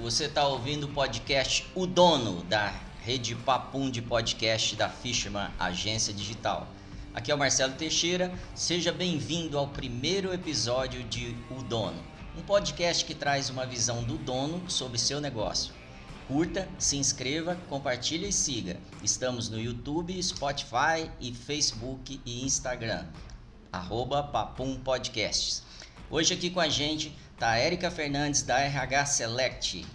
Você está ouvindo o podcast O Dono, da rede Papum de podcast da Fisherman Agência Digital. Aqui é o Marcelo Teixeira, seja bem-vindo ao primeiro episódio de O Dono, um podcast que traz uma visão do dono sobre seu negócio. Curta, se inscreva, compartilhe e siga. Estamos no YouTube, Spotify e Facebook e Instagram, @Papum Podcasts. Hoje aqui com a gente está a Érica Fernandes, da RH Select,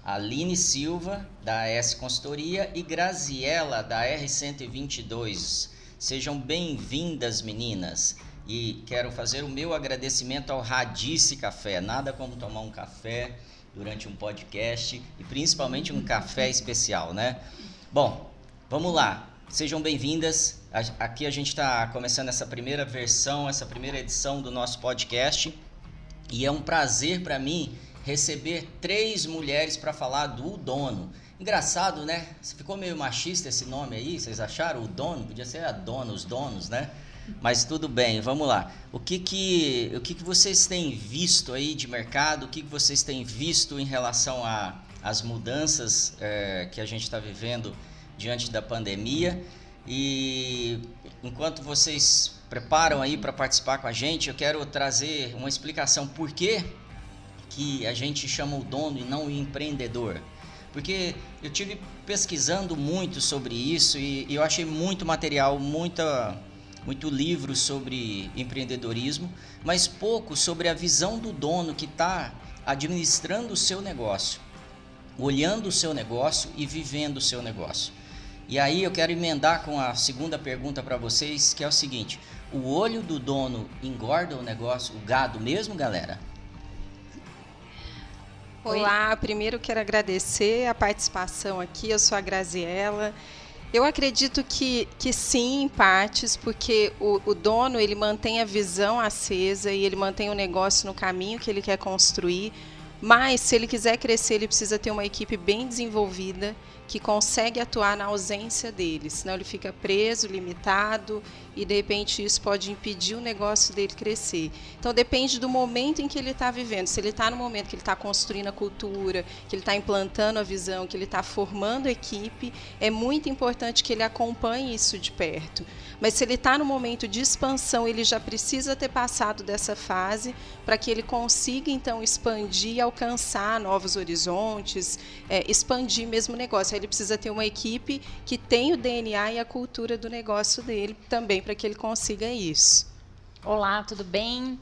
a Aline Silva, da AS Consultoria e Graziela, da R122. Sejam bem-vindas, meninas. E quero fazer o meu agradecimento ao Radice Café. Nada como tomar um café durante um podcast e principalmente um café especial, né? Bom, vamos lá. Sejam bem-vindas. Aqui a gente está começando essa primeira versão, essa primeira edição do nosso podcast. E é um prazer para mim receber 3 mulheres para falar do dono. Engraçado, né? Ficou meio machista esse nome aí, vocês acharam? O dono? Podia ser a dona, os donos, né? Mas tudo bem, vamos lá. O que vocês têm visto aí de mercado? O que vocês têm visto em relação às mudanças que a gente está vivendo diante da pandemia? E enquanto vocês preparam aí para participar com a gente, eu quero trazer uma explicação por que a gente chama o dono e não o empreendedor. Porque eu tive pesquisando muito sobre isso e eu achei muito material, muito livro sobre empreendedorismo, mas pouco sobre a visão do dono que está administrando o seu negócio, olhando o seu negócio e vivendo o seu negócio. E aí eu quero emendar com a segunda pergunta para vocês, que é o seguinte: o olho do dono engorda o negócio, o gado mesmo, galera? Olá, primeiro quero agradecer a participação aqui, eu sou a Graziela. Eu acredito que sim, em partes, porque o dono ele mantém a visão acesa e ele mantém o negócio no caminho que ele quer construir, mas se ele quiser crescer, ele precisa ter uma equipe bem desenvolvida que consegue atuar na ausência dele, senão ele fica preso, limitado e de repente isso pode impedir o negócio dele crescer. Então depende do momento em que ele está vivendo. Se ele está no momento que ele está construindo a cultura, que ele está implantando a visão, que ele está formando a equipe, é muito importante que ele acompanhe isso de perto. Mas se ele está no momento de expansão, ele já precisa ter passado dessa fase para que ele consiga então expandir e alcançar novos horizontes, expandir mesmo o negócio. Ele precisa ter uma equipe que tenha o DNA e a cultura do negócio dele também para que ele consiga isso. Olá, tudo bem?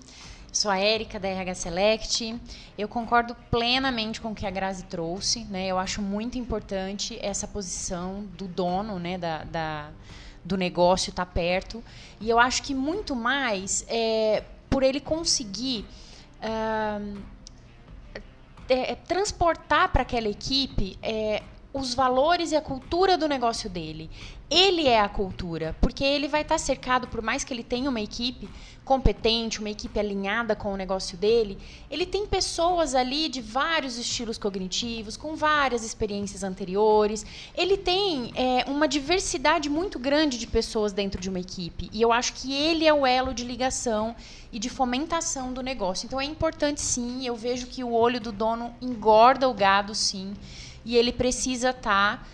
Sou a Érica, da RH Select. Eu concordo plenamente com o que a Grazi trouxe, né? Eu acho muito importante essa posição do dono, né? Do negócio estar perto. E eu acho que muito mais por ele conseguir transportar para aquela equipe os valores e a cultura do negócio dele. Ele é a cultura, porque ele vai estar cercado, por mais que ele tenha uma equipe competente, uma equipe alinhada com o negócio dele, ele tem pessoas ali de vários estilos cognitivos, com várias experiências anteriores, ele tem uma diversidade muito grande de pessoas dentro de uma equipe, e eu acho que ele é o elo de ligação e de fomentação do negócio. Então é importante sim, eu vejo que o olho do dono engorda o gado sim, e ele precisa estar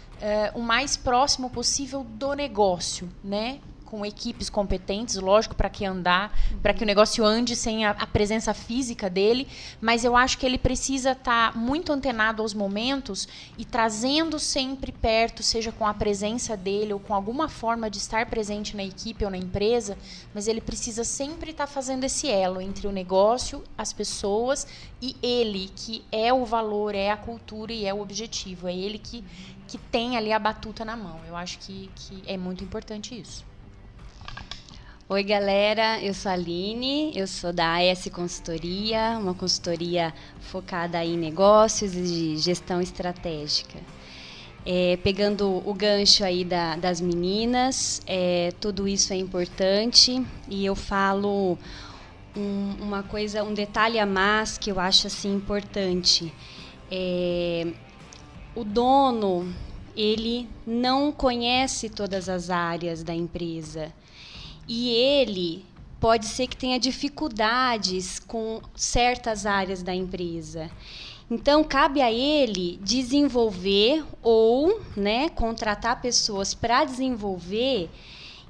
o mais próximo possível do negócio, né? Com equipes competentes, lógico, para que o negócio ande sem a presença física dele, mas eu acho que ele precisa estar muito antenado aos momentos e trazendo sempre perto, seja com a presença dele ou com alguma forma de estar presente na equipe ou na empresa, mas ele precisa sempre estar fazendo esse elo entre o negócio, as pessoas e ele, que é o valor, é a cultura e é o objetivo, é ele que tem ali a batuta na mão. Eu acho que é muito importante isso. Oi, galera, eu sou a Aline, eu sou da AS Consultoria, uma consultoria focada em negócios e de gestão estratégica. Pegando o gancho aí das meninas, tudo isso é importante e eu falo uma coisa, um detalhe a mais que eu acho assim importante. O dono, ele não conhece todas as áreas da empresa. E ele pode ser que tenha dificuldades com certas áreas da empresa. Então, cabe a ele desenvolver ou, né, contratar pessoas para desenvolver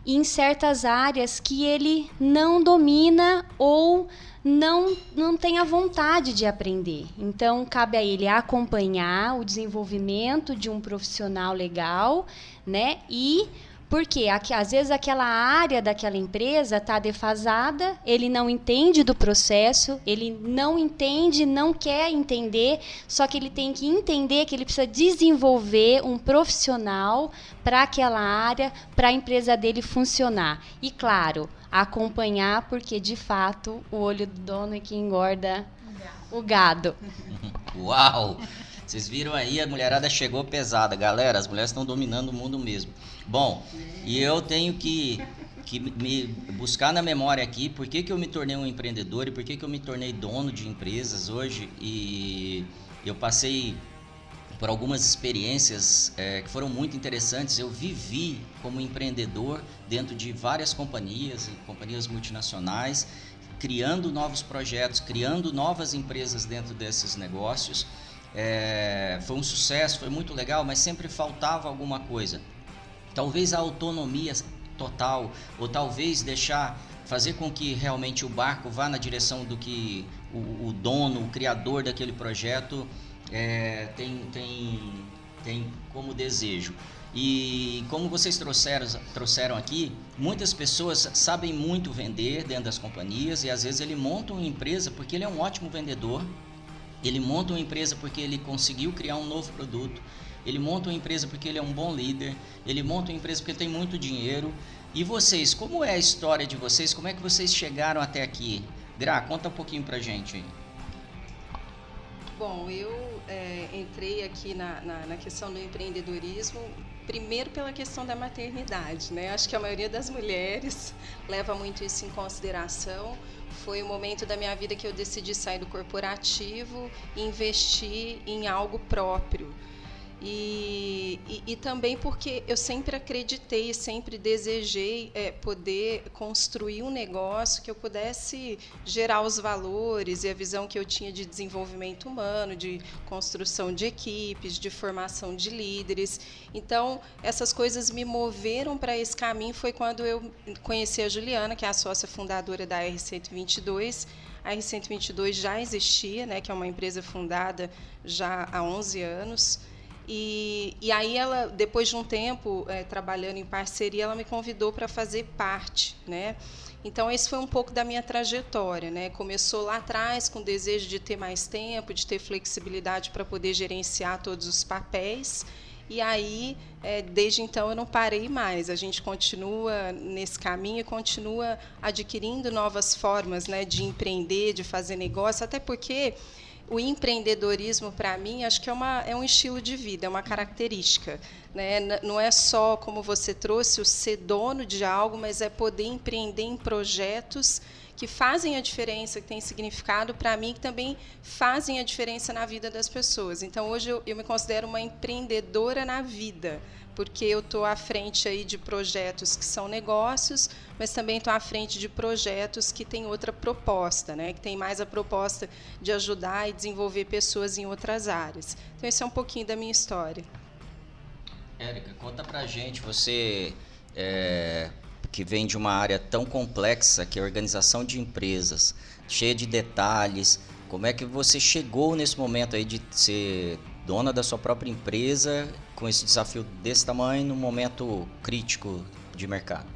em certas áreas que ele não domina ou não tem a vontade de aprender. Então, cabe a ele acompanhar o desenvolvimento de um profissional legal, né? E porque às vezes aquela área daquela empresa está defasada, ele não entende do processo, ele não entende, não quer entender, só que ele tem que entender que ele precisa desenvolver um profissional para aquela área, para a empresa dele funcionar. E, claro, acompanhar, porque, de fato, o olho do dono é que engorda o gado. Uau! Vocês viram aí, a mulherada chegou pesada. Galera, as mulheres estão dominando o mundo mesmo. Bom, e eu tenho que me buscar na memória aqui por que eu me tornei um empreendedor e por que eu me tornei dono de empresas hoje. E eu passei por algumas experiências que foram muito interessantes. Eu vivi como empreendedor dentro de várias companhias multinacionais, criando novos projetos, criando novas empresas dentro desses negócios. Foi um sucesso, foi muito legal, mas sempre faltava alguma coisa. Talvez a autonomia total, ou talvez fazer com que realmente o barco vá na direção do que o dono, o criador daquele projeto tem como desejo. E como vocês trouxeram aqui, muitas pessoas sabem muito vender dentro das companhias e às vezes ele monta uma empresa porque ele é um ótimo vendedor. Ele monta uma empresa porque ele conseguiu criar um novo produto. Ele monta uma empresa porque ele é um bom líder. Ele monta uma empresa porque ele tem muito dinheiro. E vocês, como é a história de vocês? Como é que vocês chegaram até aqui? Gra, conta um pouquinho pra gente aí. Bom, eu entrei aqui na questão do empreendedorismo, primeiro pela questão da maternidade, né? Acho que a maioria das mulheres leva muito isso em consideração. Foi o momento da minha vida que eu decidi sair do corporativo e investir em algo próprio. E também porque eu sempre acreditei, sempre desejei poder construir um negócio que eu pudesse gerar os valores e a visão que eu tinha de desenvolvimento humano, de construção de equipes, de formação de líderes. Então, essas coisas me moveram para esse caminho. Foi quando eu conheci a Juliana, que é a sócia fundadora da R122. A R122 já existia, né, que é uma empresa fundada já há 11 anos. E aí ela, depois de um tempo trabalhando em parceria, ela me convidou para fazer parte, né? Então esse foi um pouco da minha trajetória, né? Começou lá atrás com o desejo de ter mais tempo, de ter flexibilidade para poder gerenciar todos os papéis. E aí, desde então, eu não parei mais. A gente continua nesse caminho e continua adquirindo novas formas, né, de empreender, de fazer negócio, até porque o empreendedorismo, para mim, acho que é um estilo de vida, é uma característica, né? Não é só, como você trouxe, o ser dono de algo, mas é poder empreender em projetos que fazem a diferença, que têm significado para mim, que também fazem a diferença na vida das pessoas. Então, hoje, eu me considero uma empreendedora na vida, porque eu estou à frente aí de projetos que são negócios, mas também estou à frente de projetos que têm outra proposta, né? Que tem mais a proposta de ajudar e desenvolver pessoas em outras áreas. Então, esse é um pouquinho da minha história. Érica, conta pra gente, você que vem de uma área tão complexa, que é a organização de empresas, cheia de detalhes, como é que você chegou nesse momento aí de ser dona da sua própria empresa, com esse desafio desse tamanho, num momento crítico de mercado?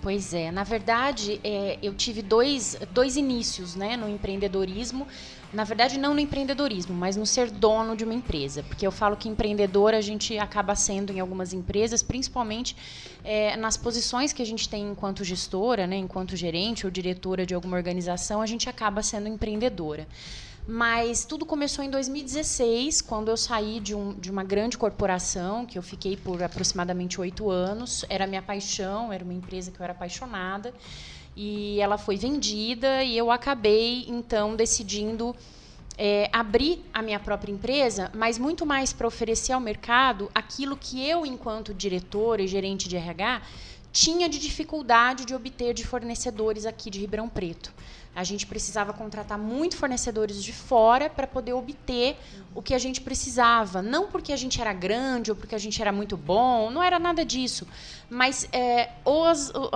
Pois é, na verdade, eu tive dois inícios, né, no empreendedorismo. Na verdade, não no empreendedorismo, mas no ser dono de uma empresa. Porque eu falo que empreendedor a gente acaba sendo em algumas empresas, principalmente nas posições que a gente tem enquanto gestora, né, enquanto gerente ou diretora de alguma organização, a gente acaba sendo empreendedora. Mas tudo começou em 2016, quando eu saí de uma grande corporação, que eu fiquei por aproximadamente 8 anos. Era minha paixão, era uma empresa que eu era apaixonada. E ela foi vendida e eu acabei, então, decidindo abrir a minha própria empresa, mas muito mais para oferecer ao mercado aquilo que eu, enquanto diretora e gerente de RH, tinha de dificuldade de obter de fornecedores aqui de Ribeirão Preto. A gente precisava contratar muito fornecedores de fora para poder obter o que a gente precisava. Não porque a gente era grande ou porque a gente era muito bom, não era nada disso. Mas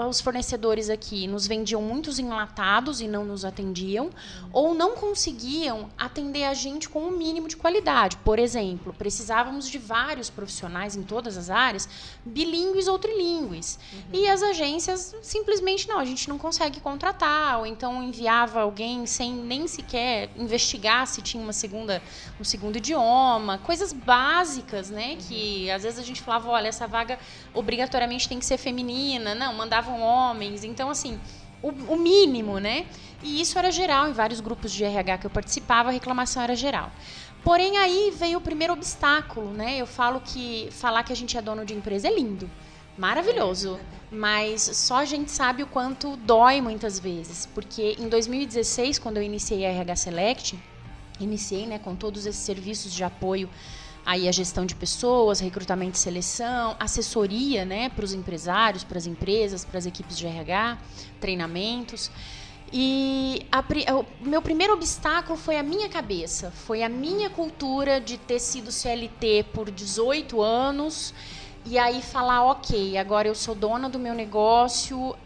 os fornecedores aqui nos vendiam muitos enlatados e não nos atendiam, ou não conseguiam atender a gente com um mínimo de qualidade. Por exemplo, precisávamos de vários profissionais em todas as áreas, bilíngues ou trilíngues. E as agências simplesmente não, a gente não consegue contratar, ou então enviava alguém sem nem sequer investigar se tinha um segundo idioma, coisas básicas, né? Que às vezes a gente falava, olha, essa vaga obrigatoriamente tem que ser feminina, não, mandavam homens, então assim, o mínimo, né? E isso era geral, em vários grupos de RH que eu participava, a reclamação era geral. Porém, aí veio o primeiro obstáculo, né? Eu falo que falar que a gente é dono de empresa é lindo, maravilhoso, mas só a gente sabe o quanto dói muitas vezes, porque em 2016, quando eu iniciei a RH Select, né, com todos esses serviços de apoio aí a gestão de pessoas, recrutamento e seleção, assessoria, né, para os empresários, para as empresas, para as equipes de RH, treinamentos. E o meu primeiro obstáculo foi a minha cabeça, foi a minha cultura de ter sido CLT por 18 anos e aí falar, ok, agora eu sou dona do meu negócio,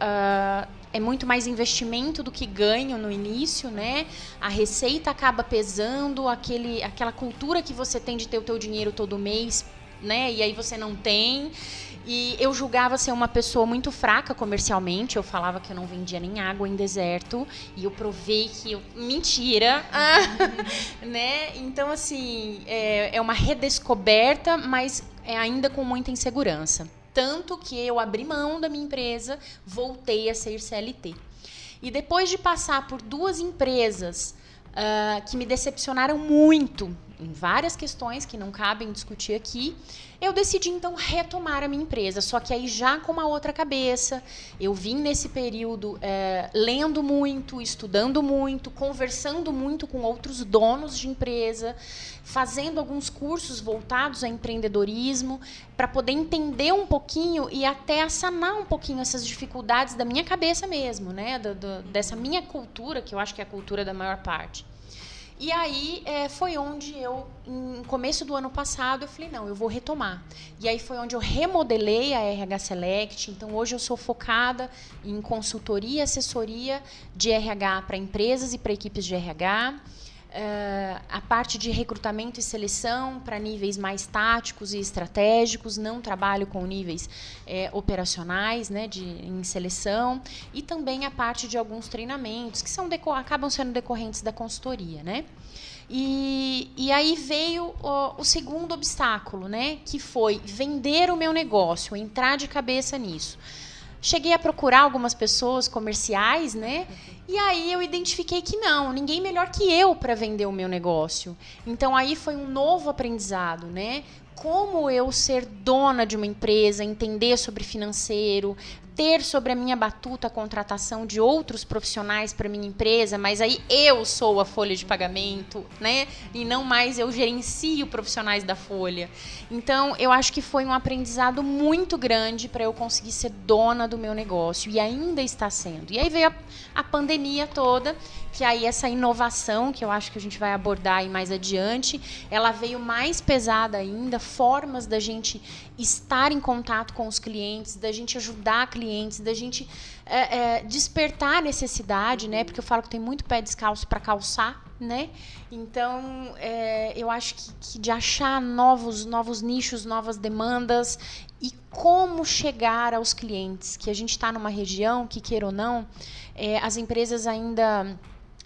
é muito mais investimento do que ganho no início, né? A receita acaba pesando, aquela cultura que você tem de ter o teu dinheiro todo mês, né? E aí você não tem. E eu julgava ser uma pessoa muito fraca comercialmente. Eu falava que eu não vendia nem água em deserto. E eu provei que mentira, né? Então, assim, é uma redescoberta, mas ainda com muita insegurança. Tanto que eu abri mão da minha empresa, voltei a ser CLT. E depois de passar por 2 empresas que me decepcionaram muito, em várias questões que não cabem discutir aqui, eu decidi então retomar a minha empresa, só que aí já com uma outra cabeça. Eu vim nesse período lendo muito, estudando muito, conversando muito com outros donos de empresa, fazendo alguns cursos voltados a empreendedorismo, para poder entender um pouquinho e até sanar um pouquinho essas dificuldades da minha cabeça mesmo, né? Dessa minha cultura, que eu acho que é a cultura da maior parte. E aí foi onde eu, no começo do ano passado, eu falei, não, eu vou retomar. E aí foi onde eu remodelei a RH Select. Então, hoje eu sou focada em consultoria e assessoria de RH para empresas e para equipes de RH. A parte de recrutamento e seleção para níveis mais táticos e estratégicos, não trabalho com níveis operacionais, né, em seleção, e também a parte de alguns treinamentos que acabam sendo decorrentes da consultoria, né? E aí veio o segundo obstáculo, né, que foi vender o meu negócio, entrar de cabeça nisso. Cheguei a procurar algumas pessoas comerciais, né? E aí eu identifiquei que não, ninguém melhor que eu para vender o meu negócio. Então aí foi um novo aprendizado, né? Como eu ser dona de uma empresa, entender sobre financeiro, ter sobre a minha batuta a contratação de outros profissionais para minha empresa, mas aí eu sou a folha de pagamento, né? E não mais eu gerencio profissionais da folha. Então, eu acho que foi um aprendizado muito grande para eu conseguir ser dona do meu negócio, e ainda está sendo. E aí veio a pandemia toda, que aí essa inovação, que eu acho que a gente vai abordar aí mais adiante, ela veio mais pesada ainda, formas da gente estar em contato com os clientes, da gente ajudar clientes, da gente despertar a necessidade, né? Porque eu falo que tem muito pé descalço para calçar, né? Então, eu acho que de achar novos nichos, novas demandas e como chegar aos clientes, que a gente está numa região que, queira ou não, as empresas ainda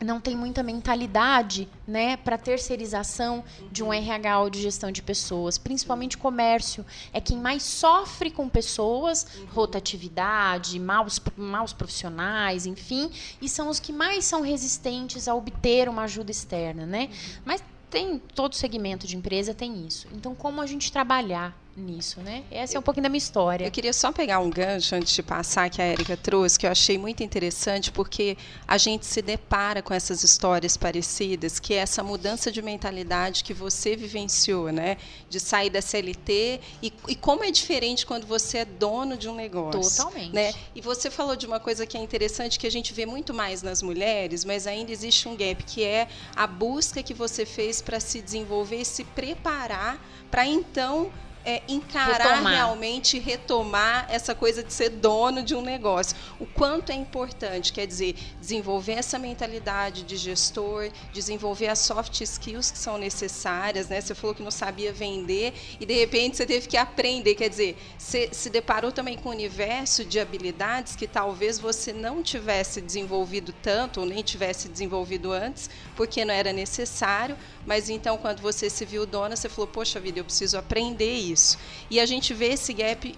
não tem muita mentalidade, né, para terceirização de um RH ou de gestão de pessoas, principalmente comércio, é quem mais sofre com pessoas, rotatividade, maus profissionais, enfim, e são os que mais são resistentes a obter uma ajuda externa, né? Mas todo segmento de empresa tem isso. Então, como a gente trabalhar nisso, né? Essa é um pouquinho da minha história. Eu queria só pegar um gancho antes de passar que a Érica trouxe, que eu achei muito interessante, porque a gente se depara com essas histórias parecidas, que é essa mudança de mentalidade que você vivenciou, né? De sair da CLT e como é diferente quando você é dono de um negócio. Totalmente. Né? E você falou de uma coisa que é interessante, que a gente vê muito mais nas mulheres, mas ainda existe um gap, que é a busca que você fez para se desenvolver e se preparar para então encarar realmente, retomar essa coisa de ser dono de um negócio. O quanto é importante, quer dizer, desenvolver essa mentalidade de gestor, desenvolver as soft skills que são necessárias, né? Você falou que não sabia vender e, de repente, você teve que aprender. Quer dizer, você se deparou também com um universo de habilidades que talvez você não tivesse desenvolvido tanto ou nem tivesse desenvolvido antes, porque não era necessário, mas então, quando você se viu dona, você falou, poxa vida, eu preciso aprender isso. E a gente vê esse gap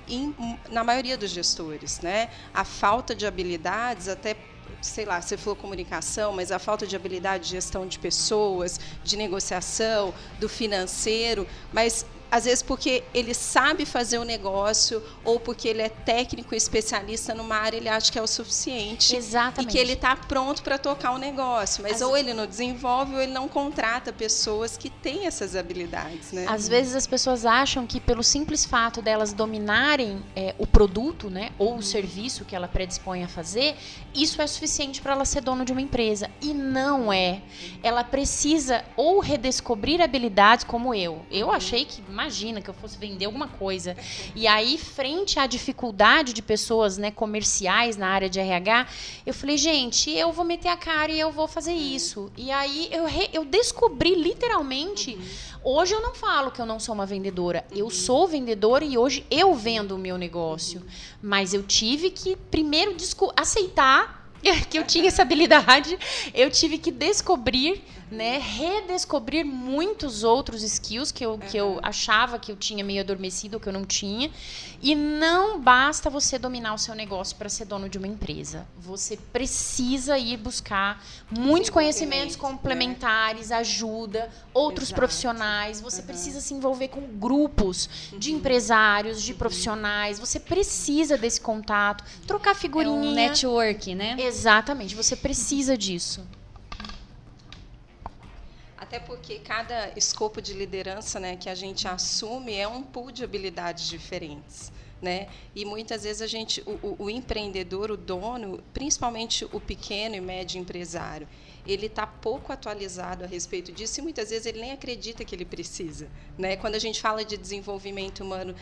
na maioria dos gestores, né? A falta de habilidades, até, sei lá, você falou comunicação, mas a falta de habilidade de gestão de pessoas, de negociação, do financeiro, mas às vezes porque ele sabe fazer o negócio ou porque ele é técnico e especialista numa área, ele acha que é o suficiente. Exatamente. E que ele está pronto para tocar o negócio. Mas ou ele não desenvolve ou ele não contrata pessoas que têm essas habilidades. Né? Às vezes as pessoas acham que pelo simples fato delas dominarem o produto, né, ou o serviço que ela predispõe a fazer, isso é suficiente para ela ser dona de uma empresa. E não é. Ela precisa ou redescobrir habilidades como eu. Eu achei que imagina que eu fosse vender alguma coisa. E aí, frente à dificuldade de pessoas, né, comerciais na área de RH, eu falei, gente, eu vou meter a cara e eu vou fazer isso. E aí eu descobri literalmente, hoje eu não falo que eu não sou uma vendedora, eu sou vendedora e hoje eu vendo o meu negócio. Mas eu tive que primeiro aceitar que eu tinha essa habilidade, eu tive que descobrir, né, redescobrir muitos outros skills que eu achava que eu tinha meio adormecido, que eu não tinha. E não basta você dominar o seu negócio para ser dono de uma empresa. Você precisa ir buscar muitos conhecimentos complementares, ajuda, outros profissionais. Você precisa se envolver com grupos de empresários, de profissionais. Você precisa desse contato, trocar figurinha. É um network, né? Exatamente, você precisa disso. Até porque cada escopo de liderança, né, que a gente assume é um pool de habilidades diferentes. Né? E muitas vezes o empreendedor, o dono, principalmente o pequeno e médio empresário, ele está pouco atualizado a respeito disso e muitas vezes ele nem acredita que ele precisa. Né? Quando a gente fala de desenvolvimento humano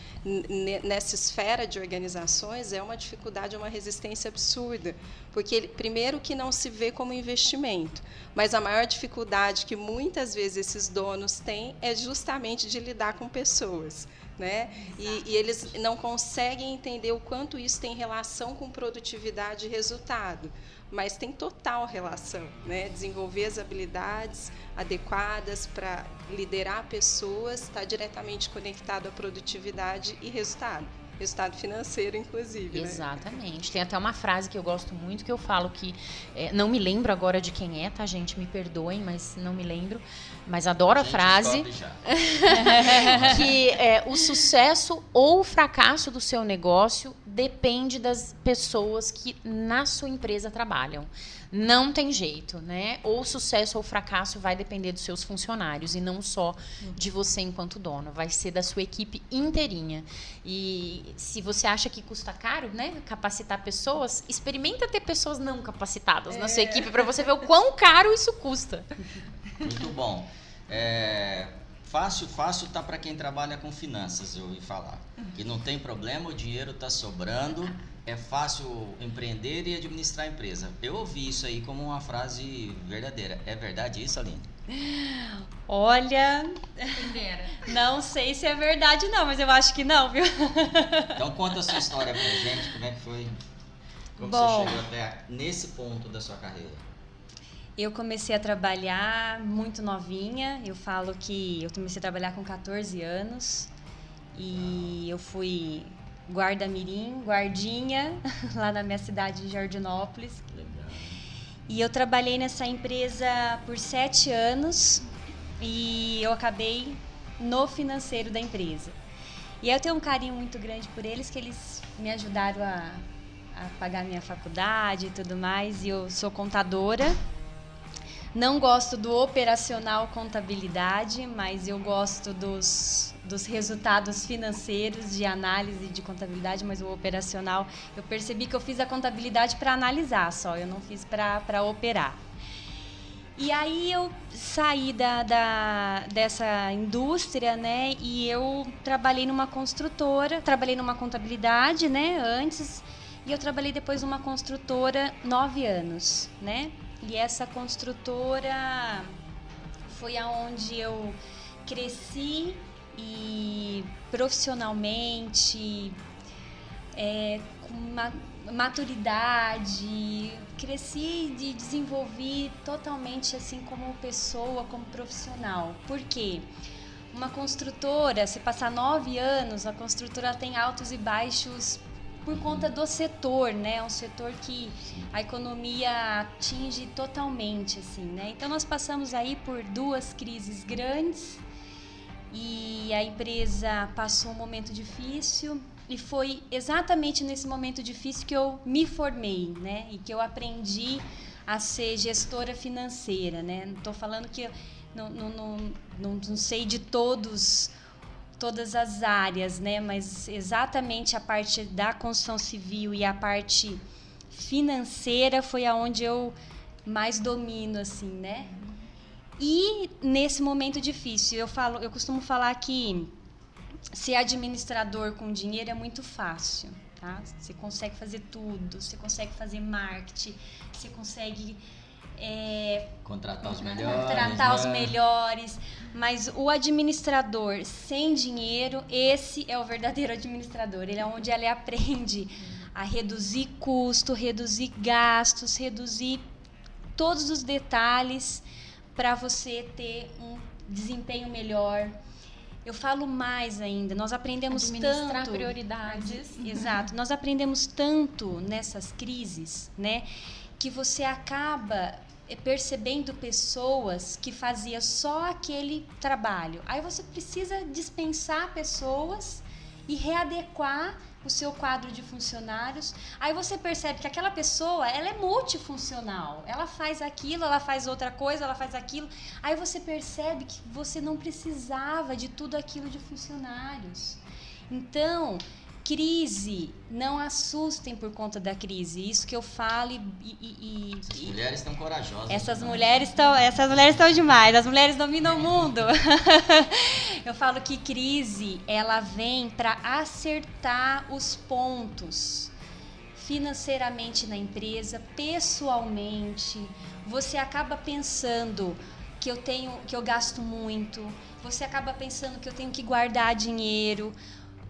nessa esfera de organizações, é uma dificuldade, é uma resistência absurda, porque ele, primeiro que não se vê como investimento, mas a maior dificuldade que muitas vezes esses donos têm é justamente de lidar com pessoas. Né? E eles não conseguem entender o quanto isso tem relação com produtividade e resultado, mas tem total relação, né? Desenvolver as habilidades adequadas para liderar pessoas está diretamente conectado à produtividade e resultado financeiro, inclusive. Exatamente. Né? Tem até uma frase que eu gosto muito, que eu falo que, não me lembro agora de quem é, tá, gente? Me perdoem, mas não me lembro. Mas adoro a frase. Que o sucesso ou o fracasso do seu negócio depende das pessoas que na sua empresa trabalham. Não tem jeito, né? Ou o sucesso ou o fracasso vai depender dos seus funcionários e não só de você enquanto dono. Vai ser da sua equipe inteirinha. E se você acha que custa caro, né, capacitar pessoas, experimenta ter pessoas não capacitadas na sua equipe para você ver o quão caro isso custa. Muito bom. Fácil tá para quem trabalha com finanças, eu ouvi falar. Que não tem problema, o dinheiro tá sobrando, é fácil empreender e administrar a empresa. Eu ouvi isso aí como uma frase verdadeira. É verdade isso, Aline? Olha, não sei se é verdade não, mas eu acho que não, viu? Então conta a sua história pra gente, como é que foi, como você chegou até nesse ponto da sua carreira. Eu comecei a trabalhar muito novinha, eu falo que eu comecei a trabalhar com 14 anos e eu fui guarda-mirim, guardinha, lá na minha cidade de Jardinópolis. Legal. E eu trabalhei nessa empresa por 7 anos e eu acabei no financeiro da empresa. E eu tenho um carinho muito grande por eles, que eles me ajudaram a pagar minha faculdade e tudo mais. E eu sou contadora. Não gosto do operacional contabilidade, mas eu gosto dos resultados financeiros de análise de contabilidade, mas o operacional, eu percebi que eu fiz a contabilidade para analisar só, eu não fiz para operar. E aí eu saí dessa indústria, né, e eu trabalhei numa construtora, trabalhei numa contabilidade, né, antes, e eu trabalhei depois numa construtora 9 anos, né. E essa construtora foi aonde eu cresci e profissionalmente, com maturidade, cresci e desenvolvi totalmente assim como pessoa, como profissional. Por quê? Uma construtora, se passar 9 anos, a construtora tem altos e baixos por conta do setor, né? É um setor que a economia atinge totalmente, assim, né? Então nós passamos aí por 2 crises grandes e a empresa passou um momento difícil e foi exatamente nesse momento difícil que eu me formei, né? E que eu aprendi a ser gestora financeira, né? Não estou falando que eu não sei de todas as áreas, né? Mas exatamente a parte da construção civil e a parte financeira foi aonde eu mais domino, assim, né? E nesse momento difícil, eu costumo falar que ser administrador com dinheiro é muito fácil, tá? Você consegue fazer tudo, você consegue fazer marketing, você consegue contratar os melhores, mas o administrador sem dinheiro, esse é o verdadeiro administrador. Ele é onde ele aprende a reduzir custo, reduzir gastos, reduzir todos os detalhes para você ter um desempenho melhor. Eu falo mais ainda, nós aprendemos administrar tanto... prioridades. Exato, nós aprendemos tanto nessas crises, né, que você acaba percebendo pessoas que faziam só aquele trabalho. Aí você precisa dispensar pessoas e readequar o seu quadro de funcionários. Aí você percebe que aquela pessoa, ela é multifuncional. Ela faz aquilo, ela faz outra coisa, ela faz aquilo. Aí você percebe que você não precisava de tudo aquilo de funcionários. Então, crise, não assustem por conta da crise. Isso que eu falo Essas mulheres estão corajosas. Essas mulheres estão demais. As mulheres dominam o mundo. Eu falo que crise, ela vem para acertar os pontos financeiramente na empresa, pessoalmente. Você acaba pensando que eu gasto muito. Você acaba pensando que eu tenho que guardar dinheiro.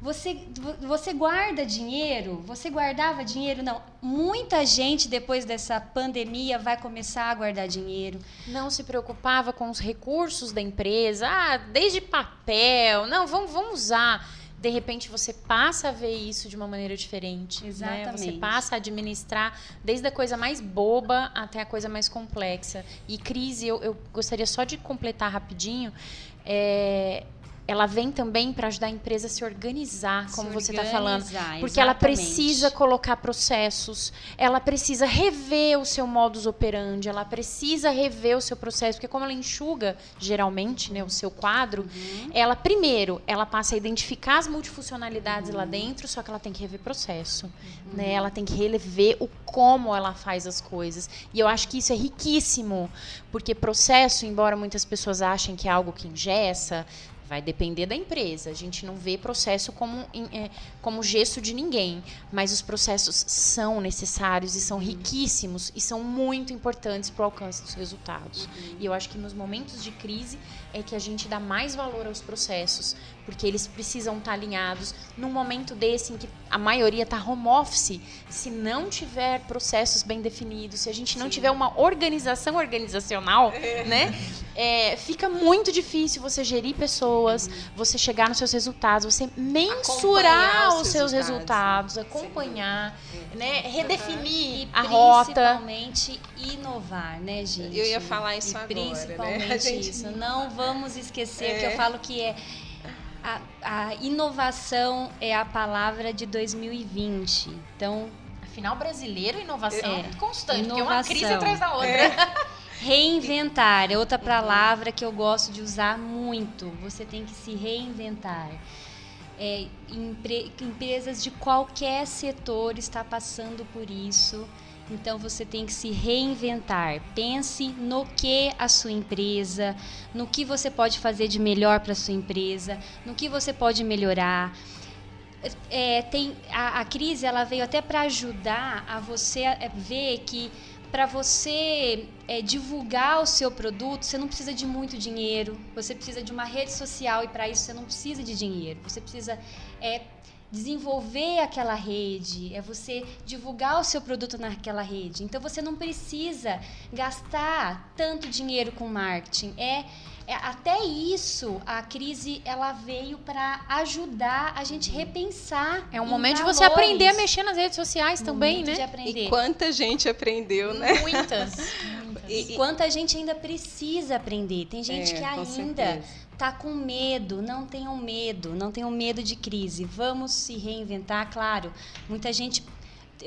Você guarda dinheiro? Você guardava dinheiro? Não. Muita gente, depois dessa pandemia, vai começar a guardar dinheiro. Não se preocupava com os recursos da empresa. Desde papel. Não, vamos usar. De repente, você passa a ver isso de uma maneira diferente. Exatamente. Né? Você passa a administrar desde a coisa mais boba até a coisa mais complexa. E crise, eu gostaria só de completar rapidinho. Ela vem também para ajudar a empresa a se organizar, como você está falando. Porque ela precisa colocar processos, ela precisa rever o seu modus operandi, ela precisa rever o seu processo, porque como ela enxuga, geralmente, né, o seu quadro, ela passa a identificar as multifuncionalidades lá dentro, só que ela tem que rever processo. Né? Ela tem que rever o como ela faz as coisas. E eu acho que isso é riquíssimo, porque processo, embora muitas pessoas achem que é algo que engessa, vai depender da empresa. A gente não vê processo como gesto de ninguém, mas os processos são necessários e são riquíssimos e são muito importantes para o alcance dos resultados. E eu acho que nos momentos de crise é que a gente dá mais valor aos processos, porque eles precisam estar alinhados. Num momento desse em que a maioria está home office, se não tiver processos bem definidos, se a gente não tiver uma organização organizacional, né, fica muito difícil você gerir pessoas, você chegar nos seus resultados, você mensurar os seus resultados, acompanhar, né, redefinir a rota. Principalmente inovar, né, gente? Eu ia falar isso agora, principalmente né? isso. Não vamos esquecer que eu falo que A inovação é a palavra de 2020. Então, Afinal, brasileiro, inovação é constante, porque inovação. uma crise atrás da outra. Reinventar é outra palavra que eu gosto de usar muito. Você tem que se reinventar. Empresas de qualquer setor está passando por isso. Então você tem que se reinventar. Pense no que a sua empresa, no que você pode fazer de melhor para a sua empresa, no que você pode melhorar. A crise ela veio até para ajudar a você ver que para você divulgar o seu produto, você não precisa de muito dinheiro, você precisa de uma rede social e para isso você não precisa de dinheiro, você precisa desenvolver aquela rede, você divulgar o seu produto naquela rede. Então você não precisa gastar tanto dinheiro com marketing. Até isso, a crise ela veio para ajudar a gente repensar. É um momento de você aprender a mexer nas redes sociais também, muito né? De aprender. E quanta gente aprendeu, né? Muitas. E quanta gente ainda precisa aprender. Tem gente que ainda tá com medo. Não tenham medo de crise. Vamos se reinventar, claro. Muita gente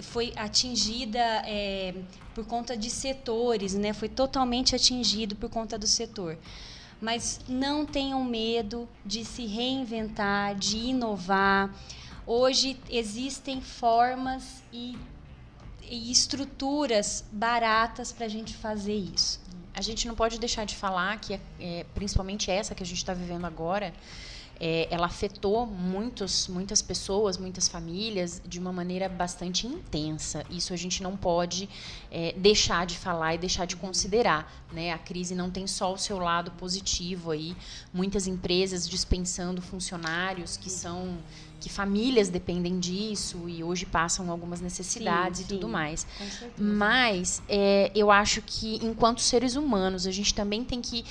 foi atingida por conta de setores, né? Foi totalmente atingido por conta do setor. Mas não tenham medo de se reinventar, de inovar. Hoje existem formas e estruturas baratas para a gente fazer isso. A gente não pode deixar de falar que, principalmente essa que a gente está vivendo agora, ela afetou muitas pessoas, muitas famílias, de uma maneira bastante intensa. Isso a gente não pode deixar de falar e deixar de considerar, né? A crise não tem só o seu lado positivo aí. Muitas empresas dispensando funcionários que famílias dependem disso e hoje passam algumas necessidades e tudo mais. Mas eu acho que, enquanto seres humanos, a gente também tem que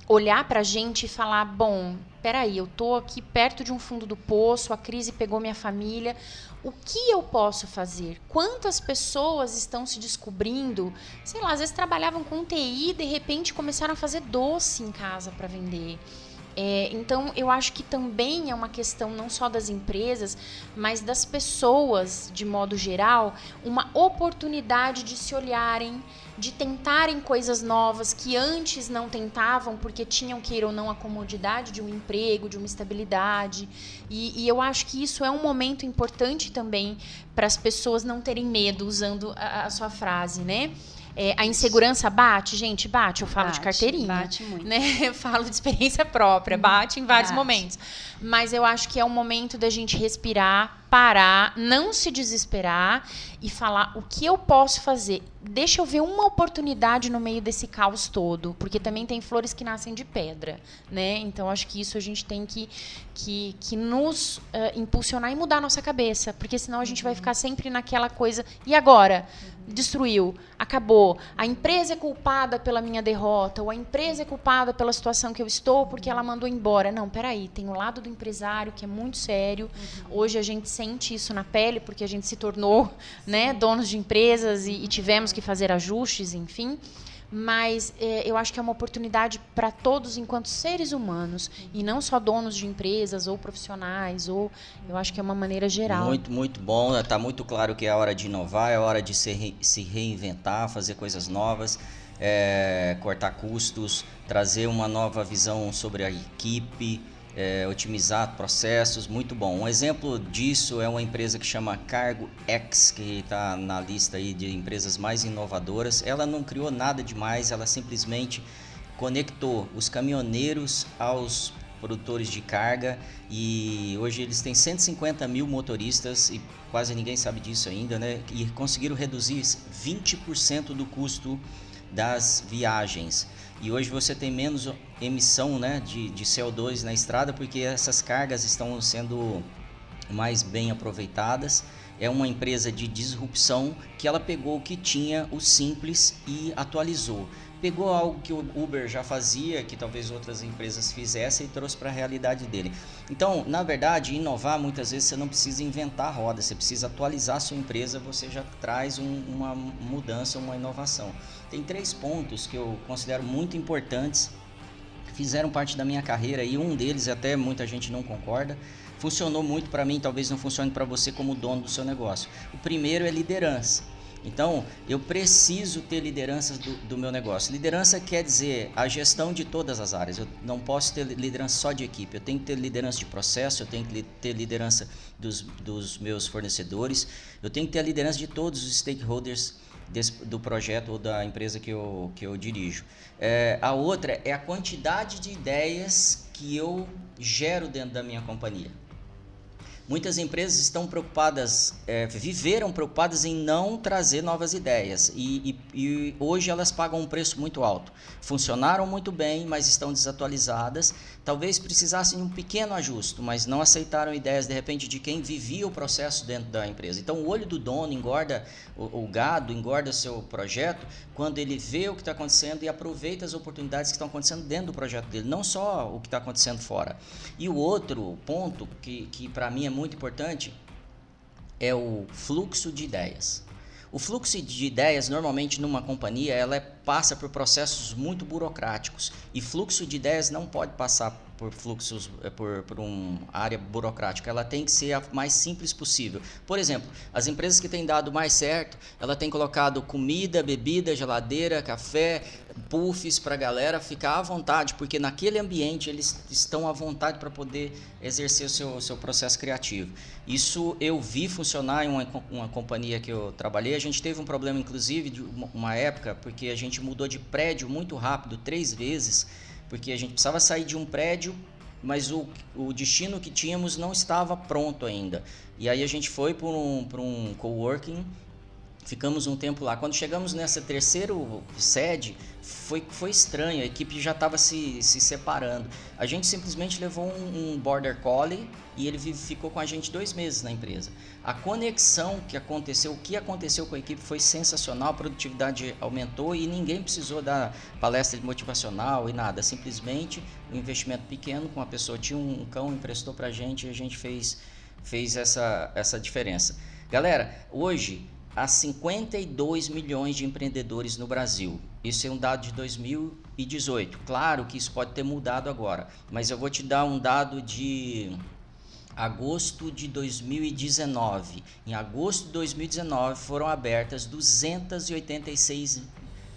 olhar para a gente e falar, bom, peraí, eu estou aqui perto de um fundo do poço, a crise pegou minha família, o que eu posso fazer? Quantas pessoas estão se descobrindo, sei lá, às vezes trabalhavam com TI e de repente começaram a fazer doce em casa para vender. Então, eu acho que também é uma questão não só das empresas, mas das pessoas, de modo geral, uma oportunidade de se olharem, de tentarem coisas novas que antes não tentavam, porque tinham, queira ou não, a comodidade de um emprego, de uma estabilidade. E eu acho que isso é um momento importante também para as pessoas não terem medo, usando a sua frase, né? A insegurança bate, gente, bate. Eu falo de carteirinha. Bate muito. Né? Eu falo de experiência própria, bate em vários momentos. Mas eu acho que é um momento da gente respirar, parar, não se desesperar e falar o que eu posso fazer. Deixa eu ver uma oportunidade no meio desse caos todo, porque também tem flores que nascem de pedra, né? Então acho que isso a gente tem que nos impulsionar e mudar a nossa cabeça, porque senão a gente vai ficar sempre naquela coisa, e agora? Destruiu, acabou. A empresa é culpada pela minha derrota, ou a empresa é culpada pela situação que eu estou porque ela mandou embora. Não, peraí, tem o lado do empresário que é muito sério. Hoje a gente sente isso na pele porque a gente se tornou, né, donos de empresas e tivemos que fazer ajustes, enfim. Mas eu acho que é uma oportunidade para todos enquanto seres humanos e não só donos de empresas ou profissionais, ou eu acho que é uma maneira geral. Muito, muito bom. Está muito claro que é a hora de inovar, é a hora de se reinventar, fazer coisas novas, cortar custos, trazer uma nova visão sobre a equipe, otimizar processos, muito bom. Um exemplo disso é uma empresa que chama CargoX, que está na lista aí de empresas mais inovadoras. Ela não criou nada demais, ela simplesmente conectou os caminhoneiros aos produtores de carga e hoje eles têm 150 mil motoristas e quase ninguém sabe disso ainda, né? E conseguiram reduzir 20% do custo das viagens. E hoje você tem menos emissão, né, de CO2 na estrada porque essas cargas estão sendo mais bem aproveitadas. É uma empresa de disrupção que ela pegou o que tinha, o simples, e atualizou. Pegou algo que o Uber já fazia, que talvez outras empresas fizessem, e trouxe para a realidade dele. Então, na verdade, inovar, muitas vezes você não precisa inventar a roda, você precisa atualizar a sua empresa, você já traz uma mudança, uma inovação. Tem 3 pontos que eu considero muito importantes, fizeram parte da minha carreira e um deles, até muita gente não concorda, funcionou muito para mim, talvez não funcione para você como dono do seu negócio. O primeiro é liderança. Então, eu preciso ter liderança do meu negócio. Liderança quer dizer a gestão de todas as áreas. Eu não posso ter liderança só de equipe. Eu tenho que ter liderança de processo, eu tenho que ter liderança dos meus fornecedores, eu tenho que ter a liderança de todos os stakeholders do projeto ou da empresa que eu dirijo. A outra é a quantidade de ideias que eu gero dentro da minha companhia. Muitas empresas estão preocupadas, viveram preocupadas em não trazer novas ideias e hoje elas pagam um preço muito alto. Funcionaram muito bem, mas estão desatualizadas. Talvez precisassem de um pequeno ajuste, mas não aceitaram ideias de repente de quem vivia o processo dentro da empresa. Então o olho do dono engorda o gado, engorda o seu projeto quando ele vê o que está acontecendo e aproveita as oportunidades que estão acontecendo dentro do projeto dele, não só o que está acontecendo fora. E o outro ponto que para mim é muito importante é o fluxo de ideias. O fluxo de ideias, normalmente numa companhia, ela passa por processos muito burocráticos. E fluxo de ideias não pode passar por fluxos, por uma área burocrática. Ela tem que ser a mais simples possível. Por exemplo, as empresas que têm dado mais certo, ela tem colocado comida, bebida, geladeira, café, puffs para a galera ficar à vontade, porque naquele ambiente eles estão à vontade para poder exercer o seu processo criativo. Isso eu vi funcionar em uma companhia que eu trabalhei. A gente teve um problema, inclusive, de uma época, porque a gente mudou de prédio muito rápido, 3 vezes, porque a gente precisava sair de um prédio, mas o destino que tínhamos não estava pronto ainda. E aí a gente foi para um coworking, ficamos um tempo lá. Quando chegamos nessa terceira sede, foi estranho, a equipe já estava se separando. A gente simplesmente levou um Border Collie e ele ficou com a gente 2 meses na empresa. A conexão que aconteceu, o que aconteceu com a equipe foi sensacional, a produtividade aumentou e ninguém precisou dar palestra motivacional e nada. Simplesmente um investimento pequeno, com a pessoa tinha um cão, emprestou para a gente e a gente fez essa diferença. Galera, hoje há 52 milhões de empreendedores no Brasil. Isso é um dado de 2018. Claro que isso pode ter mudado agora, mas eu vou te dar um dado de agosto de 2019. Em agosto de 2019 foram abertas 286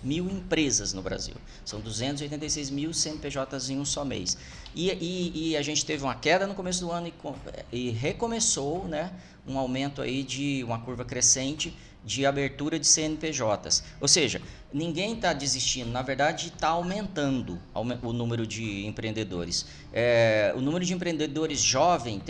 mil empresas no Brasil. São 286 mil CNPJs em um só mês. E a gente teve uma queda no começo do ano e recomeçou, né, um aumento aí de uma curva crescente de abertura de CNPJs. Ou seja, ninguém está desistindo, na verdade está aumentando o número de empreendedores. O número de empreendedores jovem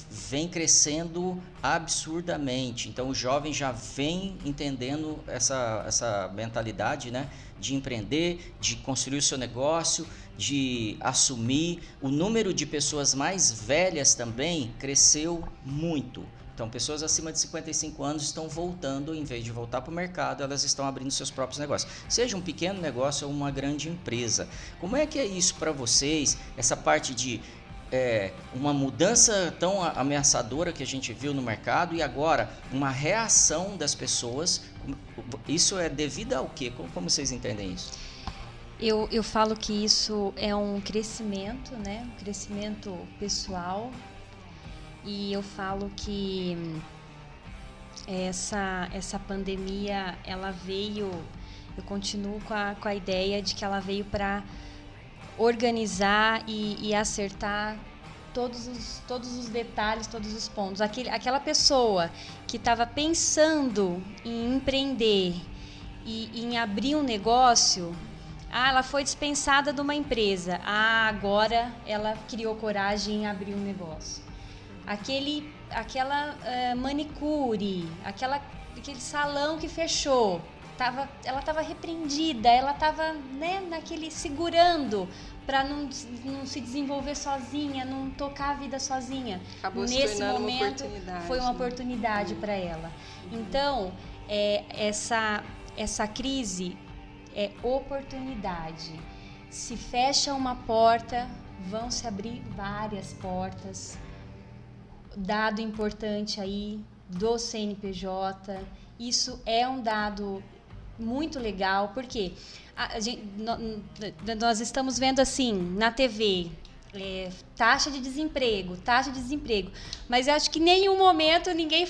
vem crescendo absurdamente. Então o jovem já vem entendendo essa mentalidade, né, de empreender, de construir o seu negócio, de assumir. O número de pessoas mais velhas também cresceu muito. Então, pessoas acima de 55 anos estão voltando, em vez de voltar para o mercado, elas estão abrindo seus próprios negócios. Seja um pequeno negócio ou uma grande empresa. Como é que é isso para vocês, essa parte de uma mudança tão ameaçadora que a gente viu no mercado e agora uma reação das pessoas? Isso é devido ao quê? Como vocês entendem isso? Eu falo que isso é um crescimento, né? Um crescimento pessoal. E eu falo que essa pandemia, ela veio, eu continuo com a ideia de que ela veio para organizar e acertar todos os detalhes, todos os pontos. Aquela pessoa que estava pensando em empreender e em abrir um negócio, ela foi dispensada de uma empresa. Agora ela criou coragem em abrir um negócio. Aquela manicure, aquele salão que fechou, ela estava repreendida, ela estava, né, segurando para não se desenvolver sozinha, não tocar a vida sozinha. Acabou Nesse se tornando momento uma oportunidade, foi uma oportunidade para ela. Então, essa crise é oportunidade. Se fecha uma porta, vão se abrir várias portas. Dado importante aí do CNPJ, isso é um dado muito legal, porque nós estamos vendo assim, na TV, taxa de desemprego, mas eu acho que em nenhum momento ninguém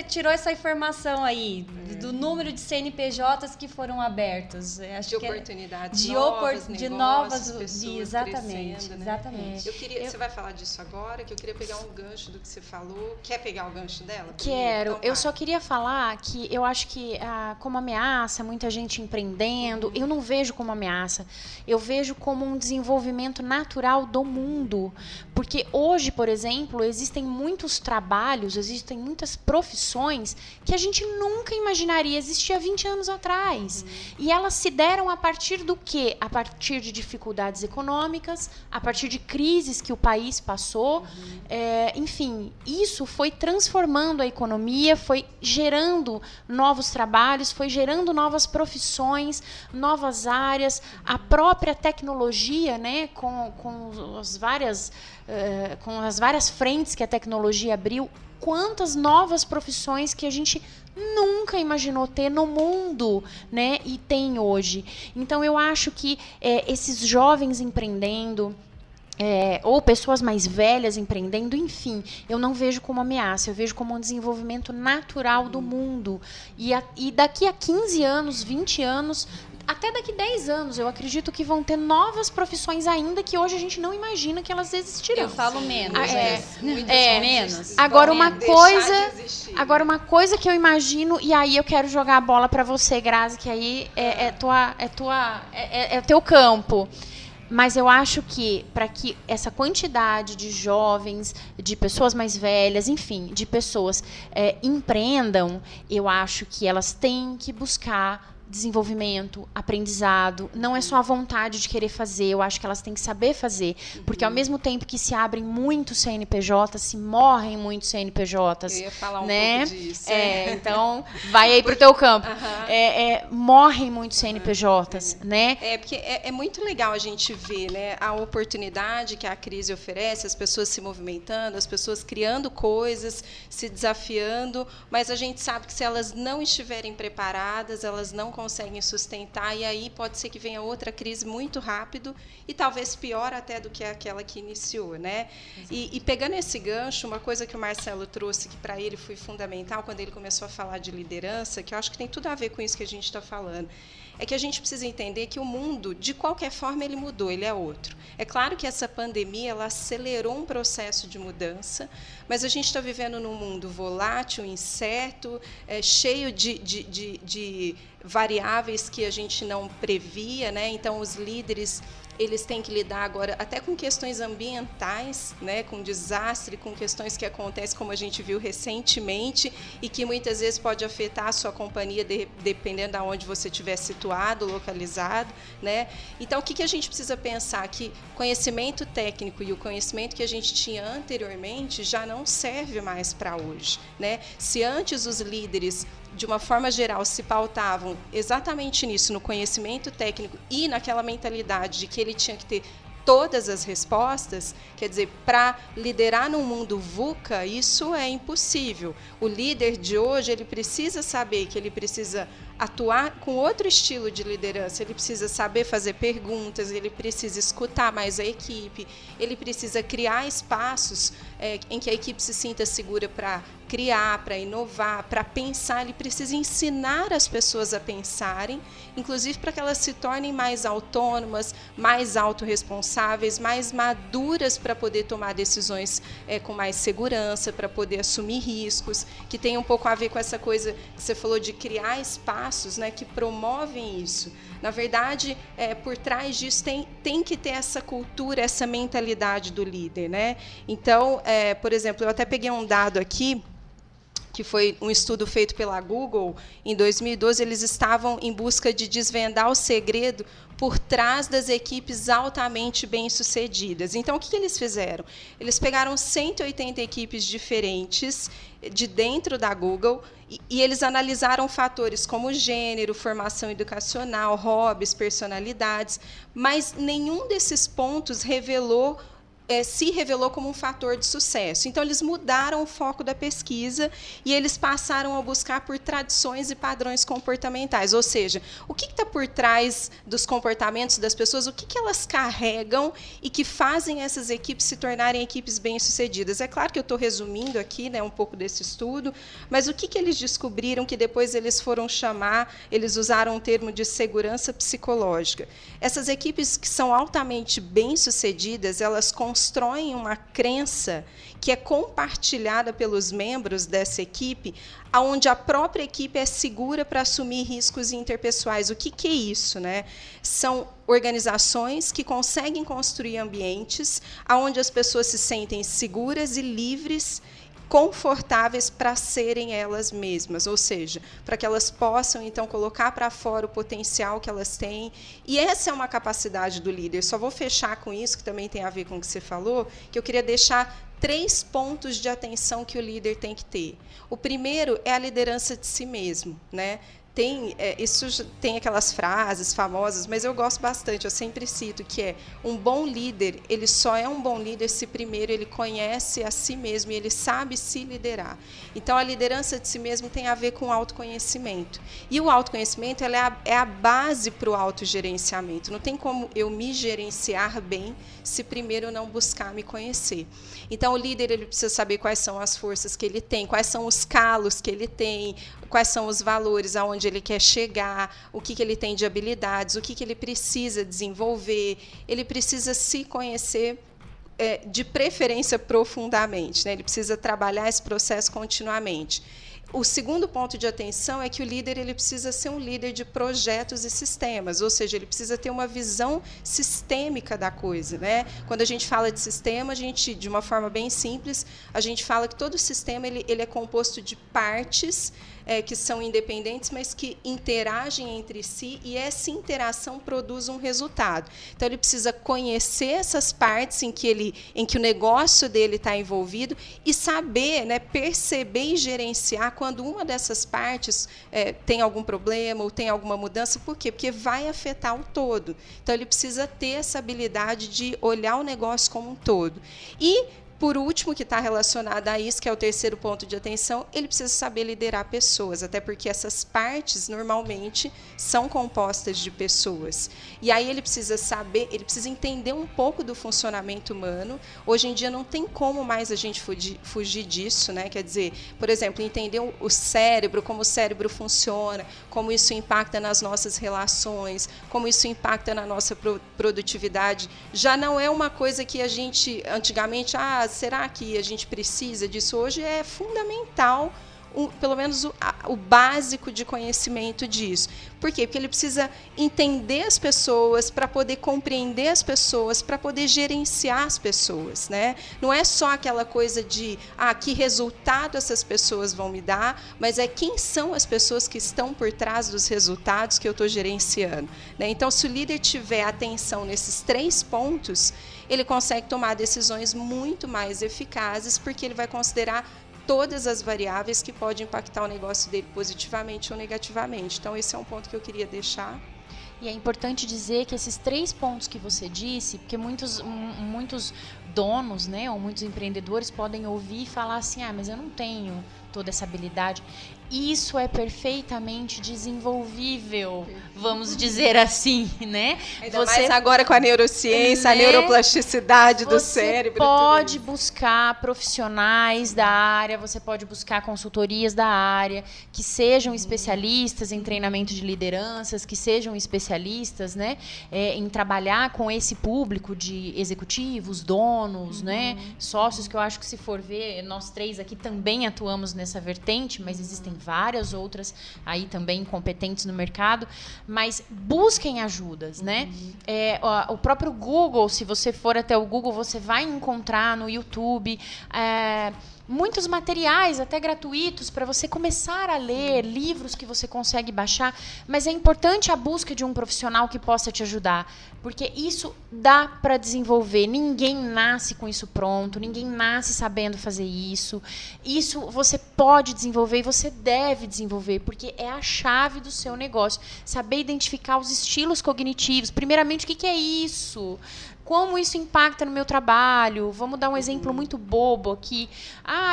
tirou essa informação aí, do número de CNPJs que foram abertos. Acho de oportunidades de novas, exatamente, né? Exatamente. Você vai falar disso agora, que eu queria pegar um gancho do que você falou. Quer pegar o gancho dela? Quero. Então, eu só queria falar que eu acho que como ameaça, muita gente empreendendo, eu não vejo como ameaça, eu vejo como um desenvolvimento natural do mundo. Porque hoje, por exemplo, existem muitos trabalhos, existem muitas profissões que a gente nunca imaginaria existir há 20 anos atrás. E elas se deram a partir do quê? A partir de dificuldades econômicas, a partir de crises que o país passou. Enfim, isso foi transformando a economia, foi gerando novos trabalhos, foi gerando novas profissões, novas áreas, a própria tecnologia, né, com as várias frentes que a tecnologia abriu, quantas novas profissões que a gente nunca imaginou ter no mundo, né, e tem hoje. Então, eu acho que esses jovens empreendendo, ou pessoas mais velhas empreendendo, enfim, eu não vejo como ameaça, eu vejo como um desenvolvimento natural do mundo. E daqui a 15 anos, 20 anos, até daqui 10 anos, eu acredito que vão ter novas profissões ainda que hoje a gente não imagina que elas existirão. Eu falo menos. Menos. Agora uma coisa que eu imagino, e aí eu quero jogar a bola para você, Grazi, que aí é teu campo. Mas eu acho que, para que essa quantidade de jovens, de pessoas mais velhas, enfim, de pessoas empreendam, eu acho que elas têm que buscar desenvolvimento, aprendizado, não é só a vontade de querer fazer, eu acho que elas têm que saber fazer, porque ao mesmo tempo que se abrem muitos CNPJs, se morrem muitos CNPJs. Eu ia falar né? pouco disso. Então, vai aí pro teu campo. Morrem muitos CNPJs, né? Porque é muito legal a gente ver, né, a oportunidade que a crise oferece, as pessoas se movimentando, as pessoas criando coisas, se desafiando, mas a gente sabe que se elas não estiverem preparadas, elas não conseguem sustentar, e aí pode ser que venha outra crise muito rápido e talvez pior até do que aquela que iniciou, né? E pegando esse gancho, uma coisa que o Marcelo trouxe, que para ele foi fundamental quando ele começou a falar de liderança, que eu acho que tem tudo a ver com isso que a gente está falando, é que a gente precisa entender que o mundo, de qualquer forma, ele mudou, ele é outro. É claro que essa pandemia ela acelerou um processo de mudança, mas a gente está vivendo num mundo volátil, incerto, cheio de variáveis que a gente não previa, né? Então, os líderes eles têm que lidar agora até com questões ambientais, né, com desastre, com questões que acontecem, como a gente viu recentemente, e que muitas vezes pode afetar a sua companhia, dependendo de onde você estiver situado, localizado, né? Então, o que a gente precisa pensar? Que conhecimento técnico e o conhecimento que a gente tinha anteriormente já não serve mais para hoje, né? Se antes os líderes, de uma forma geral, se pautavam exatamente nisso, no conhecimento técnico e naquela mentalidade de que ele tinha que ter todas as respostas, quer dizer, para liderar num mundo VUCA, isso é impossível. O líder de hoje, ele precisa saber que ele precisa atuar com outro estilo de liderança, ele precisa saber fazer perguntas, ele precisa escutar mais a equipe, ele precisa criar espaços em que a equipe se sinta segura para criar, para inovar, para pensar, ele precisa ensinar as pessoas a pensarem, inclusive para que elas se tornem mais autônomas, mais autorresponsáveis, mais maduras para poder tomar decisões com mais segurança, para poder assumir riscos, que tem um pouco a ver com essa coisa que você falou de criar espaços, né, que promovem isso. Na verdade, por trás disso tem que ter essa cultura, essa mentalidade do líder, né? Então, por exemplo, eu até peguei um dado aqui, que foi um estudo feito pela Google. Em 2012, eles estavam em busca de desvendar o segredo por trás das equipes altamente bem-sucedidas. Então, o que eles fizeram? Eles pegaram 180 equipes diferentes de dentro da Google e eles analisaram fatores como gênero, formação educacional, hobbies, personalidades, mas nenhum desses pontos revelou se revelou como um fator de sucesso. Então, eles mudaram o foco da pesquisa e eles passaram a buscar por tradições e padrões comportamentais, ou seja, o que está por trás dos comportamentos das pessoas, o que elas carregam e que fazem essas equipes se tornarem equipes bem-sucedidas. É claro que eu estou resumindo aqui, né, um pouco desse estudo, mas o que eles descobriram que depois eles foram chamar, eles usaram um termo de segurança psicológica. Essas equipes que são altamente bem-sucedidas, elas constroem uma crença que é compartilhada pelos membros dessa equipe, onde a própria equipe é segura para assumir riscos interpessoais. O que é isso, né? São organizações que conseguem construir ambientes onde as pessoas se sentem seguras e livres, confortáveis para serem elas mesmas, ou seja, para que elas possam, então, colocar para fora o potencial que elas têm. E essa é uma capacidade do líder. Só vou fechar com isso, que também tem a ver com o que você falou, que eu queria deixar 3 pontos de atenção que o líder tem que ter. O primeiro é a liderança de si mesmo, né? Isso tem aquelas frases famosas, mas eu gosto bastante, eu sempre cito, que é: um bom líder, ele só é um bom líder se primeiro ele conhece a si mesmo e ele sabe se liderar. Então, a liderança de si mesmo tem a ver com o autoconhecimento. E o autoconhecimento é a base para o autogerenciamento. Não tem como eu me gerenciar bem se primeiro eu não buscar me conhecer. Então, o líder ele precisa saber quais são as forças que ele tem, quais são os calos que ele tem, quais são os valores, aonde ele quer chegar, o que ele tem de habilidades, o que ele precisa desenvolver. Ele precisa se conhecer, de preferência profundamente, né? Ele precisa trabalhar esse processo continuamente. O segundo ponto de atenção é que o líder ele precisa ser um líder de projetos e sistemas, ou seja, ele precisa ter uma visão sistêmica da coisa, né? Quando a gente fala de sistema, a gente, de uma forma bem simples, a gente fala que todo sistema ele é composto de partes que são independentes, mas que interagem entre si, e essa interação produz um resultado. Então, ele precisa conhecer essas partes em que o negócio dele está envolvido e saber, né, perceber e gerenciar quando uma dessas partes tem algum problema ou tem alguma mudança. Por quê? Porque vai afetar o todo. Então, ele precisa ter essa habilidade de olhar o negócio como um todo. E, por último, que está relacionado a isso, que é o terceiro ponto de atenção, ele precisa saber liderar pessoas, até porque essas partes, normalmente, são compostas de pessoas. E aí ele precisa saber, ele precisa entender um pouco do funcionamento humano. Hoje em dia não tem como mais a gente fugir disso, né? Quer dizer, por exemplo, entender o cérebro, como o cérebro funciona, como isso impacta nas nossas relações, como isso impacta na nossa produtividade. Já não é uma coisa que a gente, antigamente, será que a gente precisa disso? Hoje é fundamental, pelo menos o básico de conhecimento disso. Por quê? Porque ele precisa entender as pessoas para poder compreender as pessoas, para poder gerenciar as pessoas, né? Não é só aquela coisa de que resultado essas pessoas vão me dar, mas é quem são as pessoas que estão por trás dos resultados que eu estou gerenciando, né? Então, se o líder tiver atenção nesses 3 pontos, ele consegue tomar decisões muito mais eficazes, porque ele vai considerar todas as variáveis que podem impactar o negócio dele positivamente ou negativamente. Então, esse é um ponto que eu queria deixar. E é importante dizer que esses 3 pontos que você disse, porque muitos donos, né, ou muitos empreendedores podem ouvir e falar assim: mas eu não tenho toda essa habilidade. Isso é perfeitamente desenvolvível, vamos dizer assim, né? Ainda mais agora com a neurociência, né? A neuroplasticidade do cérebro. Você pode buscar profissionais da área, você pode buscar consultorias da área, que sejam especialistas em treinamento de lideranças, que sejam especialistas, né, em trabalhar com esse público de executivos, donos, né, sócios, que eu acho que, se for ver, nós 3 aqui também atuamos nessa vertente, mas existem várias outras aí também competentes no mercado, mas busquem ajudas, né? O próprio Google, se você for até o Google, você vai encontrar no YouTube muitos materiais, até gratuitos, para você começar a ler, livros que você consegue baixar, mas é importante a busca de um profissional que possa te ajudar, porque isso dá para desenvolver. Ninguém nasce com isso pronto, ninguém nasce sabendo fazer isso. Isso você pode desenvolver e você deve desenvolver, porque é a chave do seu negócio. Saber identificar os estilos cognitivos. Primeiramente, o que é isso? como isso impacta no meu trabalho. Vamos dar um exemplo muito bobo aqui.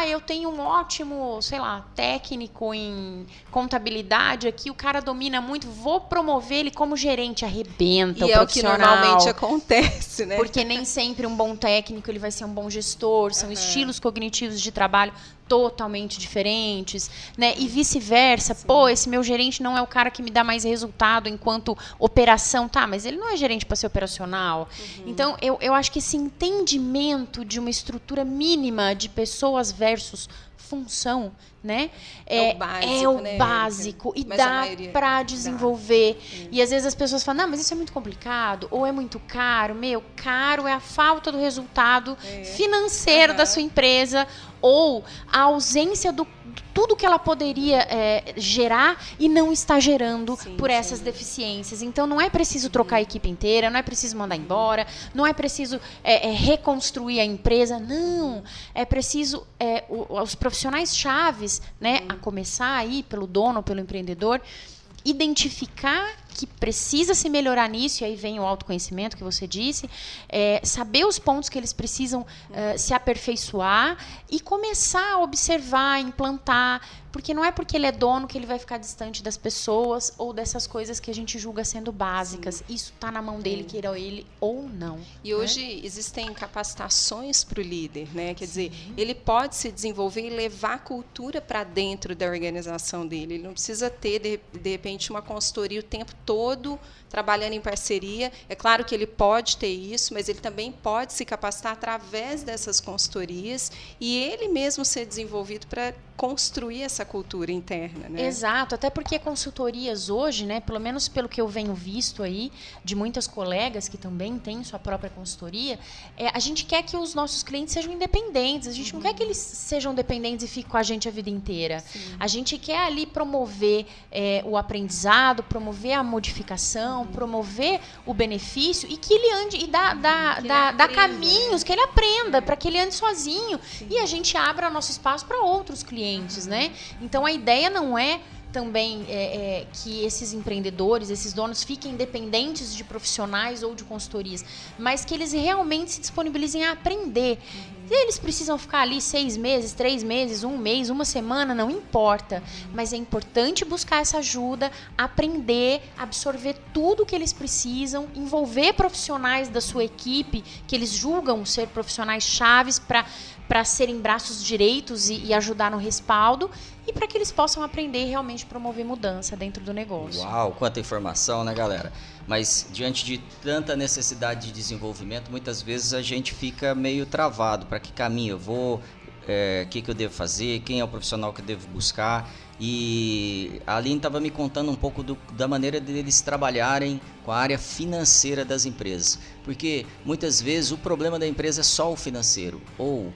Eu tenho um ótimo, sei lá, técnico em contabilidade aqui, o cara domina muito, vou promover ele como gerente, arrebenta o profissional. E é o que normalmente acontece, né? Porque nem sempre um bom técnico ele vai ser um bom gestor, são estilos cognitivos de trabalho totalmente diferentes, né? E vice-versa. Pô, esse meu gerente não é o cara que me dá mais resultado enquanto operação. Tá, mas ele não é gerente para ser operacional. Então, eu acho que esse entendimento de uma estrutura mínima de pessoas versus função, né? É o básico, e dá para desenvolver. E às vezes as pessoas falam, não, mas isso é muito complicado, ou é muito caro. Caro é a falta do resultado financeiro da sua empresa, ou a ausência do tudo que ela poderia gerar e não está gerando por essas deficiências. Então, não é preciso trocar a equipe inteira, não é preciso mandar embora, não é preciso reconstruir a empresa, não. É preciso os profissionais chaves, né, a começar aí pelo dono, pelo empreendedor, identificar que precisa se melhorar nisso, e aí vem o autoconhecimento que você disse, saber os pontos que eles precisam se aperfeiçoar e começar a observar, implantar, porque não é porque ele é dono que ele vai ficar distante das pessoas ou dessas coisas que a gente julga sendo básicas. Isso está na mão dele, queira ele ou não. E hoje existem capacitações para o líder, né? Quer dizer, ele pode se desenvolver e levar a cultura para dentro da organização dele. Ele não precisa ter, de repente, uma consultoria o tempo todo trabalhando em parceria. É claro que ele pode ter isso, mas ele também pode se capacitar através dessas consultorias e ele mesmo ser desenvolvido para construir essa cultura interna, né? Exato, até porque consultorias hoje, né, pelo menos pelo que eu venho visto aí, de muitas colegas que também têm sua própria consultoria, a gente quer que os nossos clientes sejam independentes, a gente não quer que eles sejam dependentes e fiquem com a gente a vida inteira. A gente quer ali promover o aprendizado, promover a modificação, promover o benefício e que ele ande e dá caminhos, que ele aprenda, para que ele ande sozinho e a gente abra nosso espaço para outros clientes, né? Então a ideia não é também que esses empreendedores, esses donos fiquem dependentes de profissionais ou de consultorias, mas que eles realmente se disponibilizem a aprender. Se eles precisam ficar ali 6 meses, 3 meses, 1 mês, 1 semana, não importa. Mas é importante buscar essa ajuda, aprender, absorver tudo que eles precisam, envolver profissionais da sua equipe, que eles julgam ser profissionais chaves para serem braços direitos e ajudar no respaldo, e para que eles possam aprender e realmente promover mudança dentro do negócio. Uau, quanta informação, né, galera? Mas diante de tanta necessidade de desenvolvimento, muitas vezes a gente fica meio travado. Para que caminho eu vou? O que eu devo fazer? Quem é o profissional que eu devo buscar? E a Aline estava me contando um pouco da maneira deles trabalharem com a área financeira das empresas. Porque muitas vezes o problema da empresa é só o financeiro, ou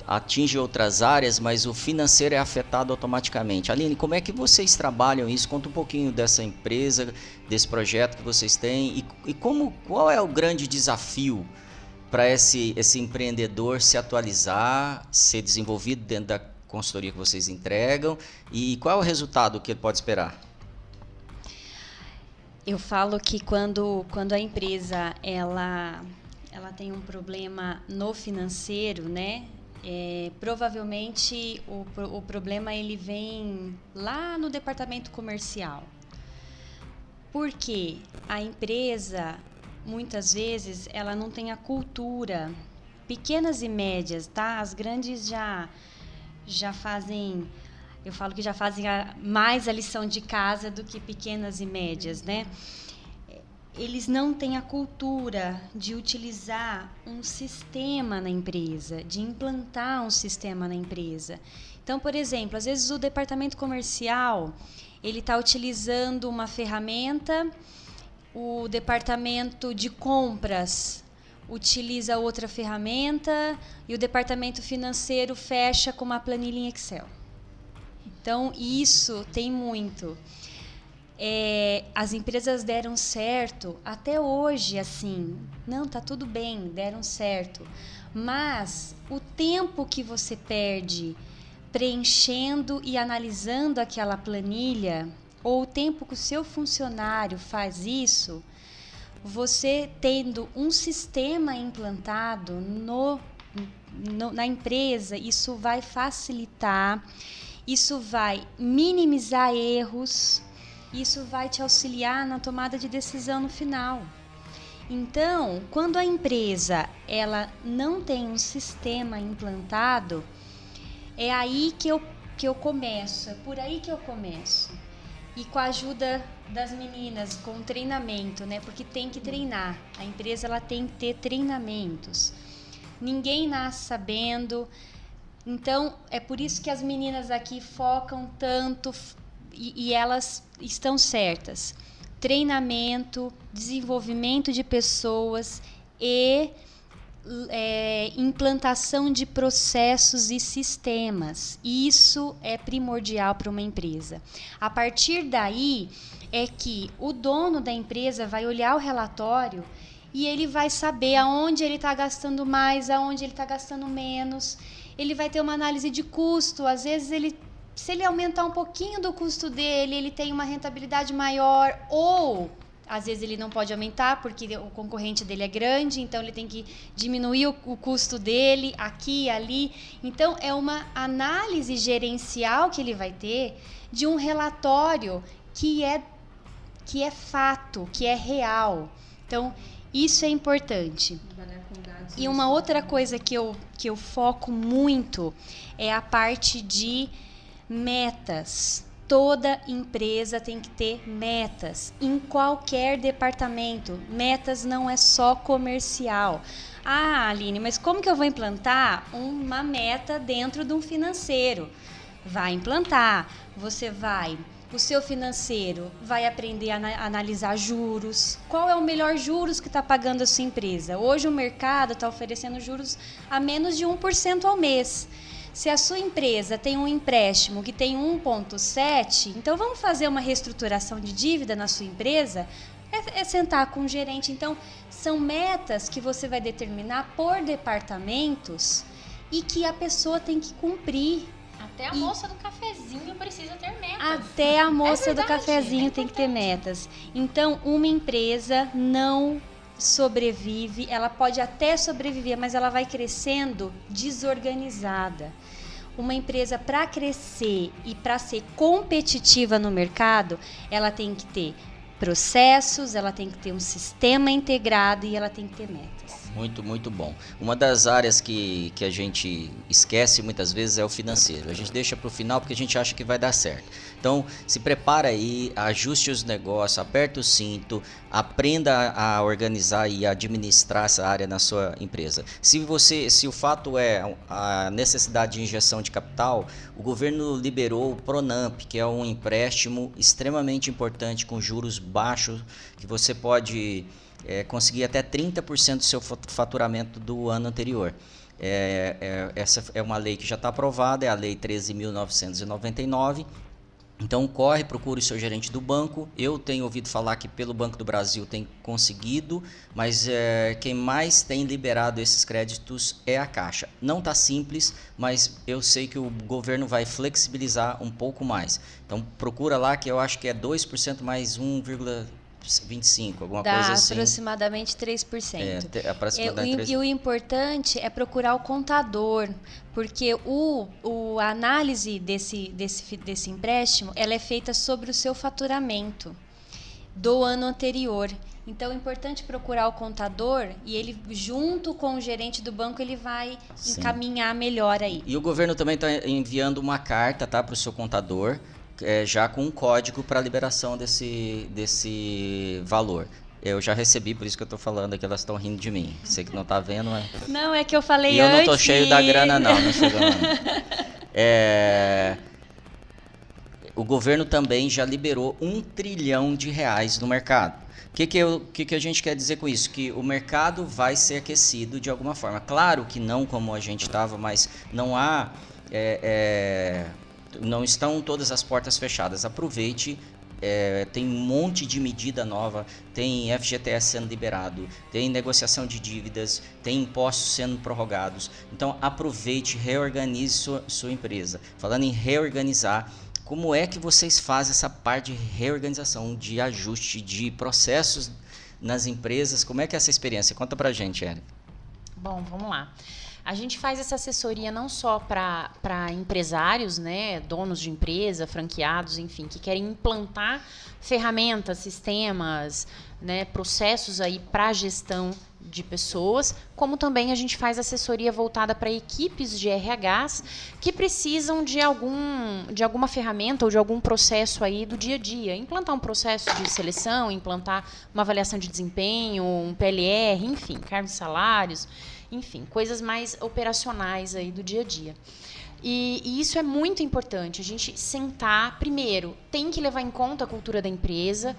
atinge outras áreas, mas o financeiro é afetado automaticamente. Aline, como é que vocês trabalham isso? Conta um pouquinho dessa empresa, desse projeto que vocês têm e qual é o grande desafio para esse empreendedor se atualizar, ser desenvolvido dentro da consultoria que vocês entregam, e qual é o resultado que ele pode esperar? Eu falo que quando a empresa ela tem um problema no financeiro, né? Provavelmente o problema ele vem lá no departamento comercial. Porque a empresa, muitas vezes, ela não tem a cultura. Pequenas e médias, tá? As grandes já fazem, eu falo que já fazem mais a lição de casa do que pequenas e médias, né? Eles não têm a cultura de utilizar um sistema na empresa, de implantar um sistema na empresa. Então, por exemplo, às vezes o departamento comercial ele está utilizando uma ferramenta, o departamento de compras utiliza outra ferramenta e o departamento financeiro fecha com uma planilha em Excel. Então, isso tem muito. As empresas deram certo até hoje, assim, não, tá tudo bem, deram certo, mas o tempo que você perde preenchendo e analisando aquela planilha, ou o tempo que o seu funcionário faz isso, você tendo um sistema implantado na empresa, isso vai facilitar, isso vai minimizar erros, isso vai te auxiliar na tomada de decisão no final. Então, quando a empresa ela não tem um sistema implantado, é aí que eu começo, é por aí que eu começo. E com a ajuda das meninas, com o treinamento, né? Porque tem que treinar. A empresa ela tem que ter treinamentos. Ninguém nasce sabendo. Então, é por isso que as meninas aqui focam tanto e elas estão certas. Treinamento, desenvolvimento de pessoas e implantação de processos e sistemas. Isso é primordial para uma empresa. A partir daí é que o dono da empresa vai olhar o relatório e ele vai saber aonde ele está gastando mais, aonde ele está gastando menos. Ele vai ter uma análise de custo. Às vezes, se ele aumentar um pouquinho do custo dele, ele tem uma rentabilidade maior, ou às vezes ele não pode aumentar porque o concorrente dele é grande, então ele tem que diminuir o custo dele aqui e ali. Então, é uma análise gerencial que ele vai ter de um relatório que é fato, que é real. Então, isso é importante. E uma outra coisa que eu foco muito é a parte de metas. Toda empresa tem que ter metas, em qualquer departamento. Metas não é só comercial. Ah, Aline, mas como que eu vou implantar uma meta dentro de um financeiro? Vai implantar. O seu financeiro vai aprender a analisar juros. Qual é o melhor juros que está pagando a sua empresa? Hoje o mercado está oferecendo juros a menos de 1% ao mês. Se a sua empresa tem um empréstimo que tem 1,7, então vamos fazer uma reestruturação de dívida na sua empresa? É sentar com o gerente. Então, são metas que você vai determinar por departamentos e que a pessoa tem que cumprir. Até a moça do cafezinho precisa ter metas. Até a moça do cafezinho tem que ter metas. Então, uma empresa não sobrevive, ela pode até sobreviver, mas ela vai crescendo desorganizada. Uma empresa, para crescer e para ser competitiva no mercado, ela tem que ter processos, ela tem que ter um sistema integrado e ela tem que ter metas. Muito, muito bom. Uma das áreas que a gente esquece muitas vezes é o financeiro. A gente deixa para o final porque a gente acha que vai dar certo. Então, se prepara aí, ajuste os negócios, aperta o cinto, aprenda a organizar e administrar essa área na sua empresa. Se o fato é a necessidade de injeção de capital, o governo liberou o Pronamp, que é um empréstimo extremamente importante com juros baixos, que você pode conseguir até 30% do seu faturamento do ano anterior. Essa é uma lei que já está aprovada, é a Lei 13.999. Então, procure o seu gerente do banco. Eu tenho ouvido falar que pelo Banco do Brasil tem conseguido, mas quem mais tem liberado esses créditos é a Caixa. Não está simples, mas eu sei que o governo vai flexibilizar um pouco mais. Então, procura lá, que eu acho que é 2% mais 1,25, alguma coisa assim. Dá aproximadamente 3%. Aproximadamente 3%. E o importante é procurar o contador, porque a análise desse empréstimo ela é feita sobre o seu faturamento do ano anterior. Então, é importante procurar o contador e ele, junto com o gerente do banco, ele vai encaminhar melhor aí. E o governo também está enviando uma carta, tá, para o seu contador, já com um código para liberação desse valor. Eu já recebi, por isso que eu estou falando aqui, elas estão rindo de mim. Você que não está vendo, Não, é que eu falei antes. E eu não estou cheio da grana, não chegou não. O governo também já liberou R$1 trilhão no mercado. O que a gente quer dizer com isso? Que o mercado vai ser aquecido de alguma forma. Claro que não como a gente estava, mas não há... não estão todas as portas fechadas. Aproveite, tem um monte de medida nova, tem FGTS sendo liberado, tem negociação de dívidas, tem impostos sendo prorrogados. Então aproveite, reorganize sua empresa. Falando em reorganizar, como é que vocês fazem essa parte de reorganização, de ajuste de processos nas empresas. Como é que é essa experiência? Conta pra gente, Érica. Bom, vamos lá. A gente faz essa assessoria não só para empresários, né, donos de empresa, franqueados, enfim, que querem implantar ferramentas, sistemas, né, processos aí para a gestão de pessoas, como também a gente faz assessoria voltada para equipes de RHs que precisam de alguma ferramenta ou de algum processo aí do dia a dia. Implantar um processo de seleção, implantar uma avaliação de desempenho, um PLR, enfim, cargos e salários, enfim, coisas mais operacionais aí do dia a dia. E isso é muito importante, a gente sentar, primeiro, tem que levar em conta a cultura da empresa,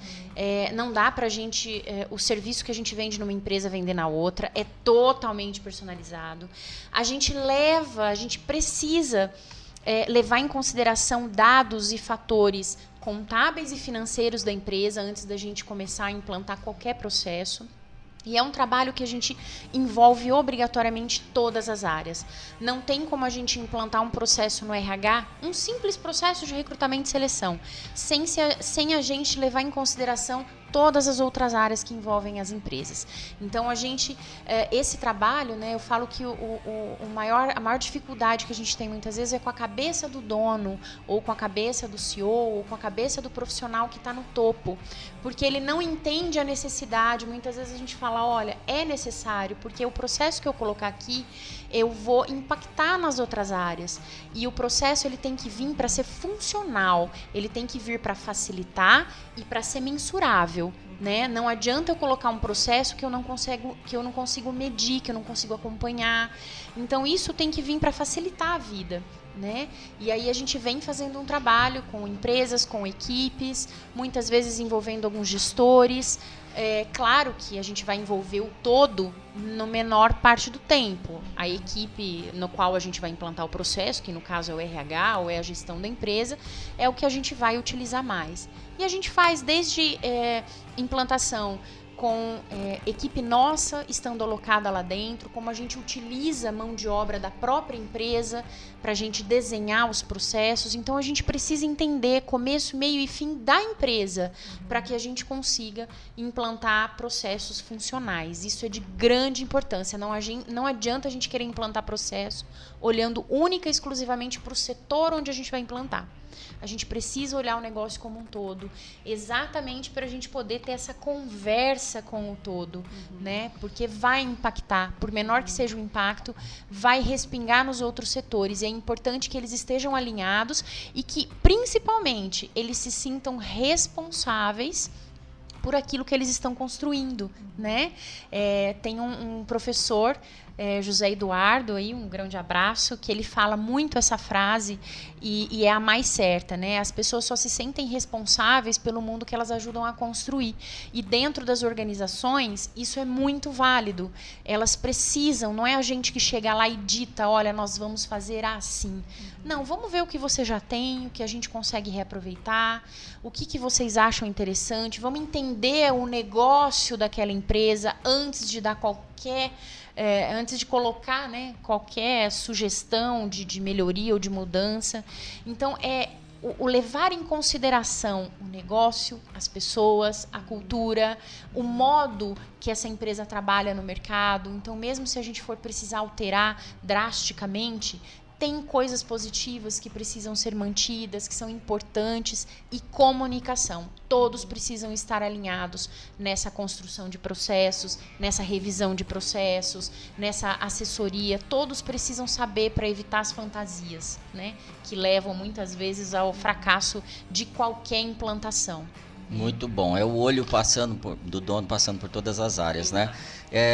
não dá para a gente, o serviço que a gente vende numa empresa vender na outra, é totalmente personalizado. A gente precisa levar em consideração dados e fatores contábeis e financeiros da empresa antes da gente começar a implantar qualquer processo. E é um trabalho que a gente envolve obrigatoriamente todas as áreas. Não tem como a gente implantar um processo no RH, um simples processo de recrutamento e seleção, sem a gente levar em consideração todas as outras áreas que envolvem as empresas. Então, esse trabalho, né, eu falo que a maior dificuldade que a gente tem muitas vezes é com a cabeça do dono, ou com a cabeça do CEO, ou com a cabeça do profissional que está no topo, porque ele não entende a necessidade. Muitas vezes a gente fala, olha, é necessário, porque o processo que eu colocar aqui, eu vou impactar nas outras áreas. E o processo ele tem que vir para ser funcional, ele tem que vir para facilitar e para ser mensurável. Né? Não adianta eu colocar um processo que eu não consigo medir, que eu não consigo acompanhar. Então, isso tem que vir para facilitar a vida. Né? E aí a gente vem fazendo um trabalho com empresas, com equipes, muitas vezes envolvendo alguns gestores. Claro que a gente vai envolver o todo na menor parte do tempo. A equipe no qual a gente vai implantar o processo, que no caso é o RH ou é a gestão da empresa, é o que a gente vai utilizar mais. E a gente faz desde implantação com equipe nossa estando alocada lá dentro, como a gente utiliza mão de obra da própria empresa para a gente desenhar os processos. Então, a gente precisa entender começo, meio e fim da empresa para que a gente consiga implantar processos funcionais. Isso é de grande importância. Não adianta a gente querer implantar processo olhando única e exclusivamente para o setor onde a gente vai implantar. A gente precisa olhar o negócio como um todo, exatamente para a gente poder ter essa conversa com o todo, né? Porque vai impactar, por menor que seja o impacto, vai respingar nos outros setores. E é importante que eles estejam alinhados e que, principalmente, eles se sintam responsáveis por aquilo que eles estão construindo, né? Tem um professor, José Eduardo, aí, um grande abraço, que ele fala muito essa frase e é a mais certa, né? As pessoas só se sentem responsáveis pelo mundo que elas ajudam a construir. E dentro das organizações, isso é muito válido. Elas precisam, não é a gente que chega lá e dita, olha, nós vamos fazer assim. Não, vamos ver o que você já tem, o que a gente consegue reaproveitar, o que vocês acham interessante, vamos entender o negócio daquela empresa antes de dar antes de colocar, né, qualquer sugestão de melhoria ou de mudança. Então, o levar em consideração o negócio, as pessoas, a cultura, o modo que essa empresa trabalha no mercado. Então, mesmo se a gente for precisar alterar drasticamente, tem coisas positivas que precisam ser mantidas, que são importantes, e comunicação. Todos precisam estar alinhados nessa construção de processos, nessa revisão de processos, nessa assessoria. Todos precisam saber para evitar as fantasias, né, que levam muitas vezes ao fracasso de qualquer implantação. Muito bom. É o olho do dono passando por todas as áreas, né?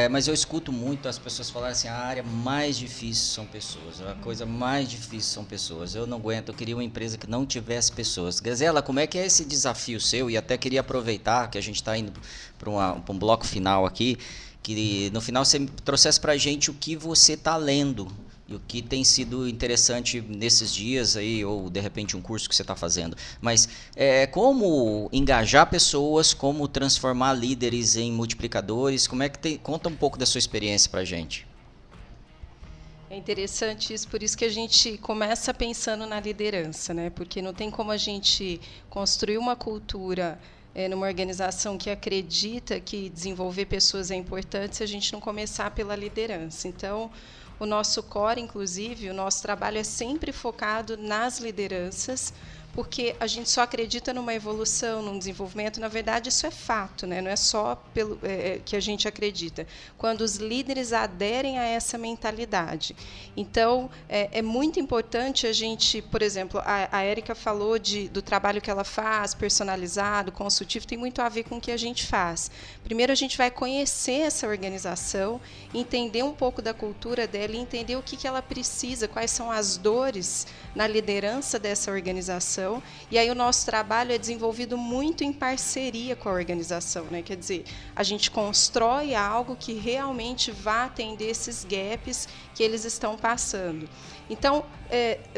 Mas eu escuto muito as pessoas falarem assim, a área mais difícil são pessoas, a coisa mais difícil são pessoas. Eu não aguento, eu queria uma empresa que não tivesse pessoas. Gazela, como é que é esse desafio seu? E até queria aproveitar que a gente está indo para um bloco final aqui, que no final você trouxesse para a gente o que você está lendo. E o que tem sido interessante nesses dias aí, ou de repente um curso que você está fazendo. Mas como engajar pessoas, como transformar líderes em multiplicadores, como é que conta um pouco da sua experiência para a gente. É interessante isso, por isso que a gente começa pensando na liderança, né? Porque não tem como a gente construir uma cultura numa organização que acredita que desenvolver pessoas é importante se a gente não começar pela liderança. Então, o nosso core, inclusive, o nosso trabalho é sempre focado nas lideranças, porque a gente só acredita numa evolução, num desenvolvimento. Na verdade, isso é fato, né? Não é só que a gente acredita. Quando os líderes aderem a essa mentalidade. Então, é muito importante a gente, por exemplo, a Érica falou do trabalho que ela faz, personalizado, consultivo, tem muito a ver com o que a gente faz. Primeiro, a gente vai conhecer essa organização, entender um pouco da cultura dela e entender o que ela precisa, quais são as dores na liderança dessa organização. E aí o nosso trabalho é desenvolvido muito em parceria com a organização, né? Quer dizer, a gente constrói algo que realmente vá atender esses gaps que eles estão passando. Então,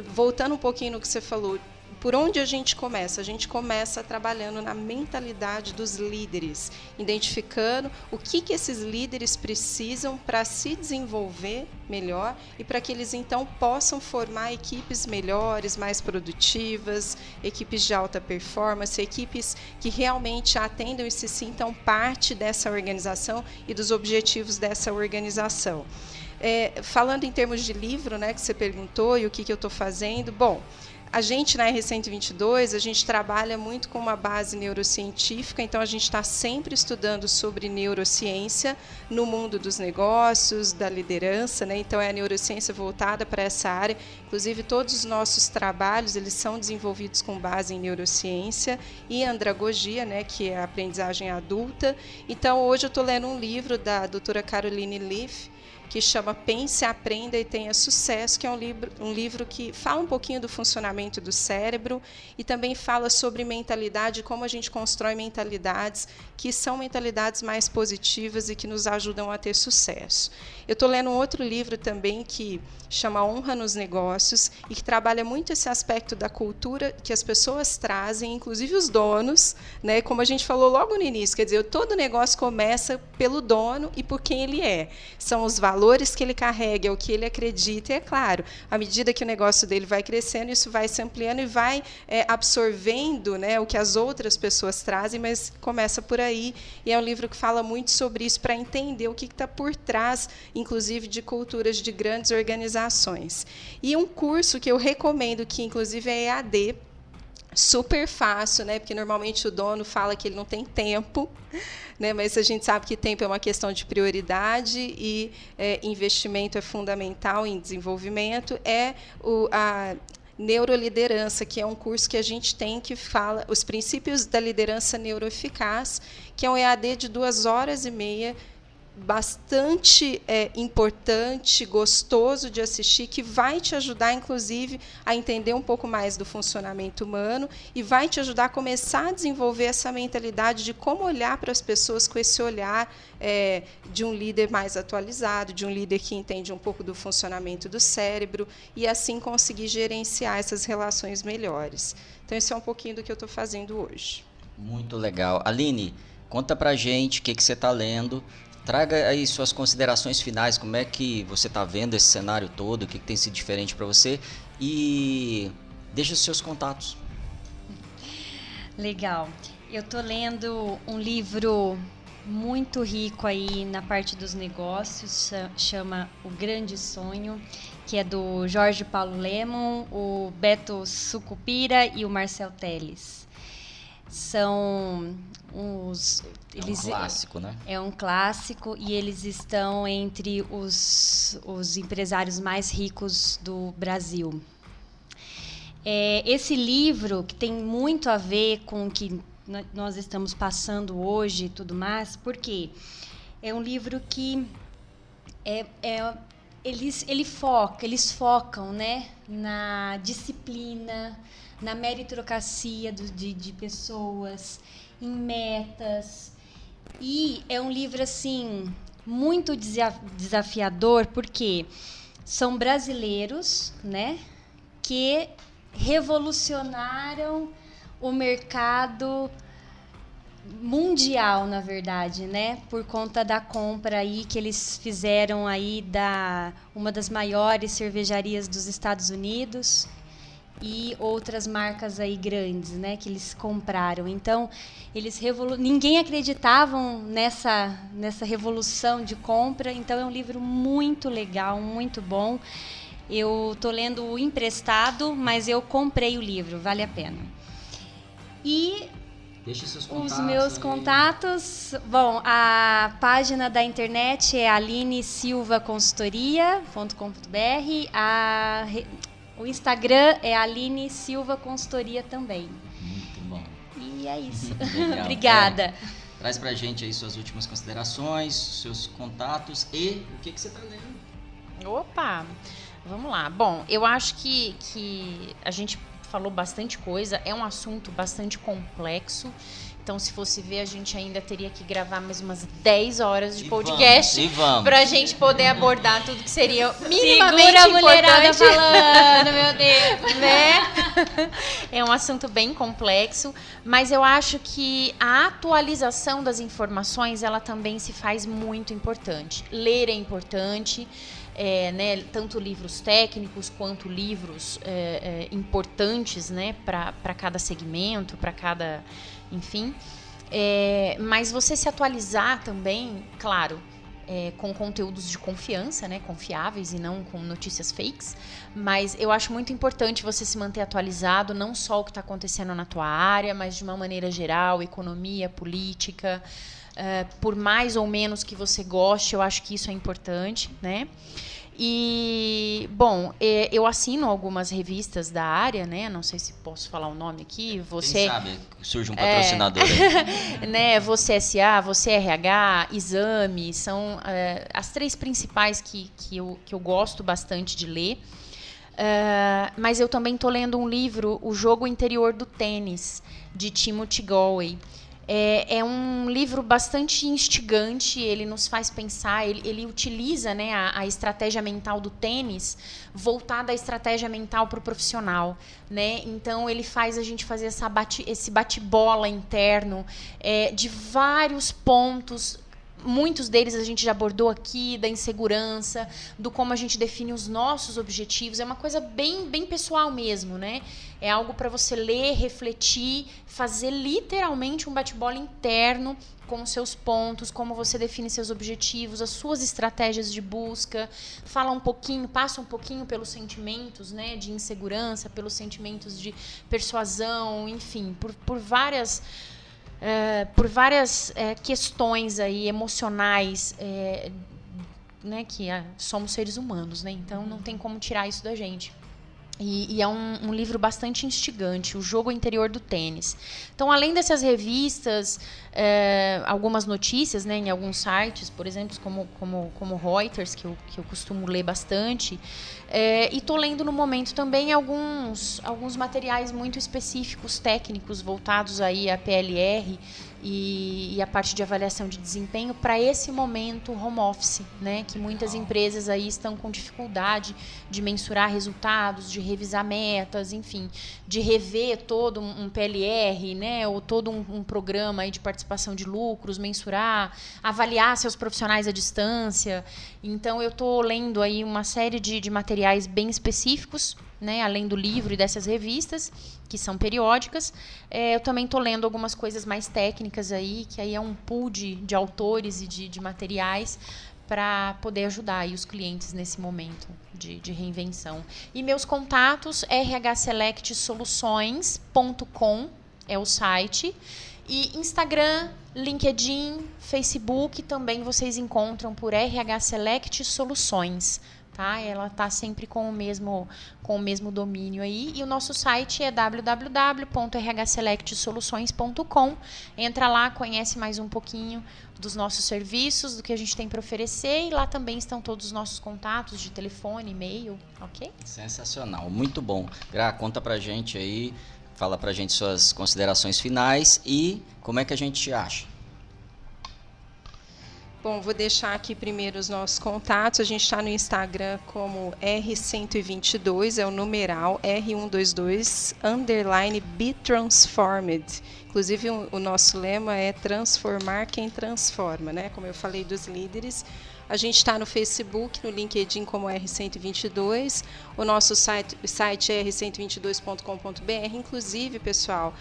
voltando um pouquinho no que você falou, por onde a gente começa? A gente começa trabalhando na mentalidade dos líderes, identificando o que esses líderes precisam para se desenvolver melhor e para que eles, então, possam formar equipes melhores, mais produtivas, equipes de alta performance, equipes que realmente atendam e se sintam parte dessa organização e dos objetivos dessa organização. Falando em termos de livro, né, que você perguntou, e o que eu estou fazendo, bom, a gente, na R122, a gente trabalha muito com uma base neurocientífica, então a gente está sempre estudando sobre neurociência no mundo dos negócios, da liderança, né? Então é a neurociência voltada para essa área. Inclusive, todos os nossos trabalhos eles são desenvolvidos com base em neurociência e andragogia, né? Que é a aprendizagem adulta. Então, hoje eu estou lendo um livro da doutora Caroline Leaf, que chama Pense, Aprenda e Tenha Sucesso, que é um livro que fala um pouquinho do funcionamento do cérebro e também fala sobre mentalidade, como a gente constrói mentalidades que são mentalidades mais positivas e que nos ajudam a ter sucesso. Eu estou lendo um outro livro também que chama Honra nos Negócios e que trabalha muito esse aspecto da cultura que as pessoas trazem, inclusive os donos, né? Como a gente falou logo no início, quer dizer, todo negócio começa pelo dono e por quem ele é. São os valores que ele carrega, é o que ele acredita, e é claro, à medida que o negócio dele vai crescendo, isso vai se ampliando e vai absorvendo, né, o que as outras pessoas trazem, mas começa por aí, e é um livro que fala muito sobre isso, para entender o que está por trás, inclusive, de culturas de grandes organizações. E um curso que eu recomendo, que inclusive é EAD, super fácil, né? Porque normalmente o dono fala que ele não tem tempo, né? Mas a gente sabe que tempo é uma questão de prioridade e investimento é fundamental em desenvolvimento. A Neuroliderança, que é um curso que a gente tem que fala os princípios da liderança neuroeficaz, que é um EAD de 2h30, bastante importante, gostoso de assistir, que vai te ajudar, inclusive, a entender um pouco mais do funcionamento humano e vai te ajudar a começar a desenvolver essa mentalidade de como olhar para as pessoas com esse olhar de um líder mais atualizado, de um líder que entende um pouco do funcionamento do cérebro e, assim, conseguir gerenciar essas relações melhores. Então, esse é um pouquinho do que eu estou fazendo hoje. Muito legal. Aline, conta pra gente o que você está lendo. Traga aí suas considerações finais, como é que você está vendo esse cenário todo, o que tem sido diferente para você e deixa os seus contatos. Legal. Eu estou lendo um livro muito rico aí na parte dos negócios, chama O Grande Sonho, que é do Jorge Paulo Lemann, o Beto Sucupira e o Marcel Telles. São é um clássico, né? É um clássico e eles estão entre os empresários mais ricos do Brasil. Esse livro, que tem muito a ver com o que nós estamos passando hoje e tudo mais, porque é um livro que eles focam, né, na disciplina, na meritocracia de pessoas, em metas. E é um livro, assim, muito desafiador, porque são brasileiros, né, que revolucionaram o mercado mundial, na verdade, né, por conta da compra aí que eles fizeram aí uma das maiores cervejarias dos Estados Unidos. e outras marcas aí grandes, né, que eles compraram. Então, ninguém acreditava nessa revolução de compra. Então, é um livro muito legal, muito bom. Eu estou lendo o emprestado, mas eu comprei o livro, vale a pena. E deixa seus contatos. Os meus contatos, bom, a página da internet é alinesilvaconsultoria.com.br, o Instagram é Aline Silva Consultoria também. Muito bom. E é isso. Legal. Obrigada. Traz pra gente aí suas últimas considerações, seus contatos e o que você tá lendo. Opa, vamos lá. Bom, eu acho que a gente falou bastante coisa, é um assunto bastante complexo. Então, se fosse ver, a gente ainda teria que gravar mais umas 10 horas de podcast pra gente poder abordar tudo que seria minimamente Segura a mulherada importante. falando, meu Deus. Né? É um assunto bem complexo, mas eu acho que a atualização das informações, ela também se faz muito importante. Ler é importante. Né, tanto livros técnicos quanto livros importantes, né, para cada segmento, para cada, enfim. Mas você se atualizar também, claro, com conteúdos de confiança, né, confiáveis e não com notícias fakes. Mas eu acho muito importante você se manter atualizado, não só o que está acontecendo na tua área, mas de uma maneira geral, economia, política. Por mais ou menos que você goste, eu acho que isso é importante, né? E, bom, eu assino algumas revistas da área, né? Não sei se posso falar o nome aqui. Quem sabe surge um patrocinador aí. Né? Você SA, você RH, Exame, são as 3 principais que eu gosto bastante de ler. Mas eu também estou lendo um livro, O Jogo Interior do Tênis, de Timothy Galway. É um livro bastante instigante, ele nos faz pensar, ele utiliza, né, a estratégia mental do tênis voltada à estratégia mental para o profissional, né? Então ele faz a gente fazer esse bate-bola interno de vários pontos. Muitos deles a gente já abordou aqui, da insegurança, do como a gente define os nossos objetivos. É uma coisa bem, bem pessoal mesmo, né? É algo para você ler, refletir, fazer literalmente um bate-bola interno com os seus pontos, como você define seus objetivos, as suas estratégias de busca. Passa um pouquinho pelos sentimentos, né, de insegurança, pelos sentimentos de persuasão, enfim, por várias questões aí emocionais, né, que somos seres humanos, né? Então não tem como tirar isso da gente. E é um livro bastante instigante, O Jogo Interior do Tênis. Então, além dessas revistas, algumas notícias, né, em alguns sites, por exemplo, como Reuters, que eu costumo ler bastante, e estou lendo no momento também alguns materiais muito específicos, técnicos, voltados aí à PLR e a parte de avaliação de desempenho para esse momento home office, né, que muitas empresas aí estão com dificuldade de mensurar resultados, de revisar metas, enfim, de rever todo um PLR, né, ou todo um programa aí de participação de lucros, mensurar, avaliar seus profissionais à distância. Então eu estou lendo aí uma série de materiais bem específicos, né, além do livro e dessas revistas, que são periódicas. Eu também estou lendo algumas coisas mais técnicas aí, que aí é um pool de autores e de materiais para poder ajudar aí os clientes nesse momento de reinvenção. E meus contatos, rhselectsoluções.com é o site. E Instagram, LinkedIn, Facebook, também vocês encontram por RH Select Soluções. Tá? Ela está sempre com o mesmo domínio aí. E o nosso site é www.rhselectsoluções.com. Entra lá, conhece mais um pouquinho dos nossos serviços, do que a gente tem para oferecer. E lá também estão todos os nossos contatos de telefone, e-mail, ok? Sensacional, muito bom. Gra, conta pra gente aí, fala pra gente suas considerações finais e como é que a gente te acha. Bom, vou deixar aqui primeiro os nossos contatos. A gente está no Instagram como R122, é o numeral R122, _BeTransformed. Inclusive, o nosso lema é transformar quem transforma, né? Como eu falei dos líderes, A gente está no Facebook, no LinkedIn como R122. O nosso site é r122.com.br. Inclusive, pessoal,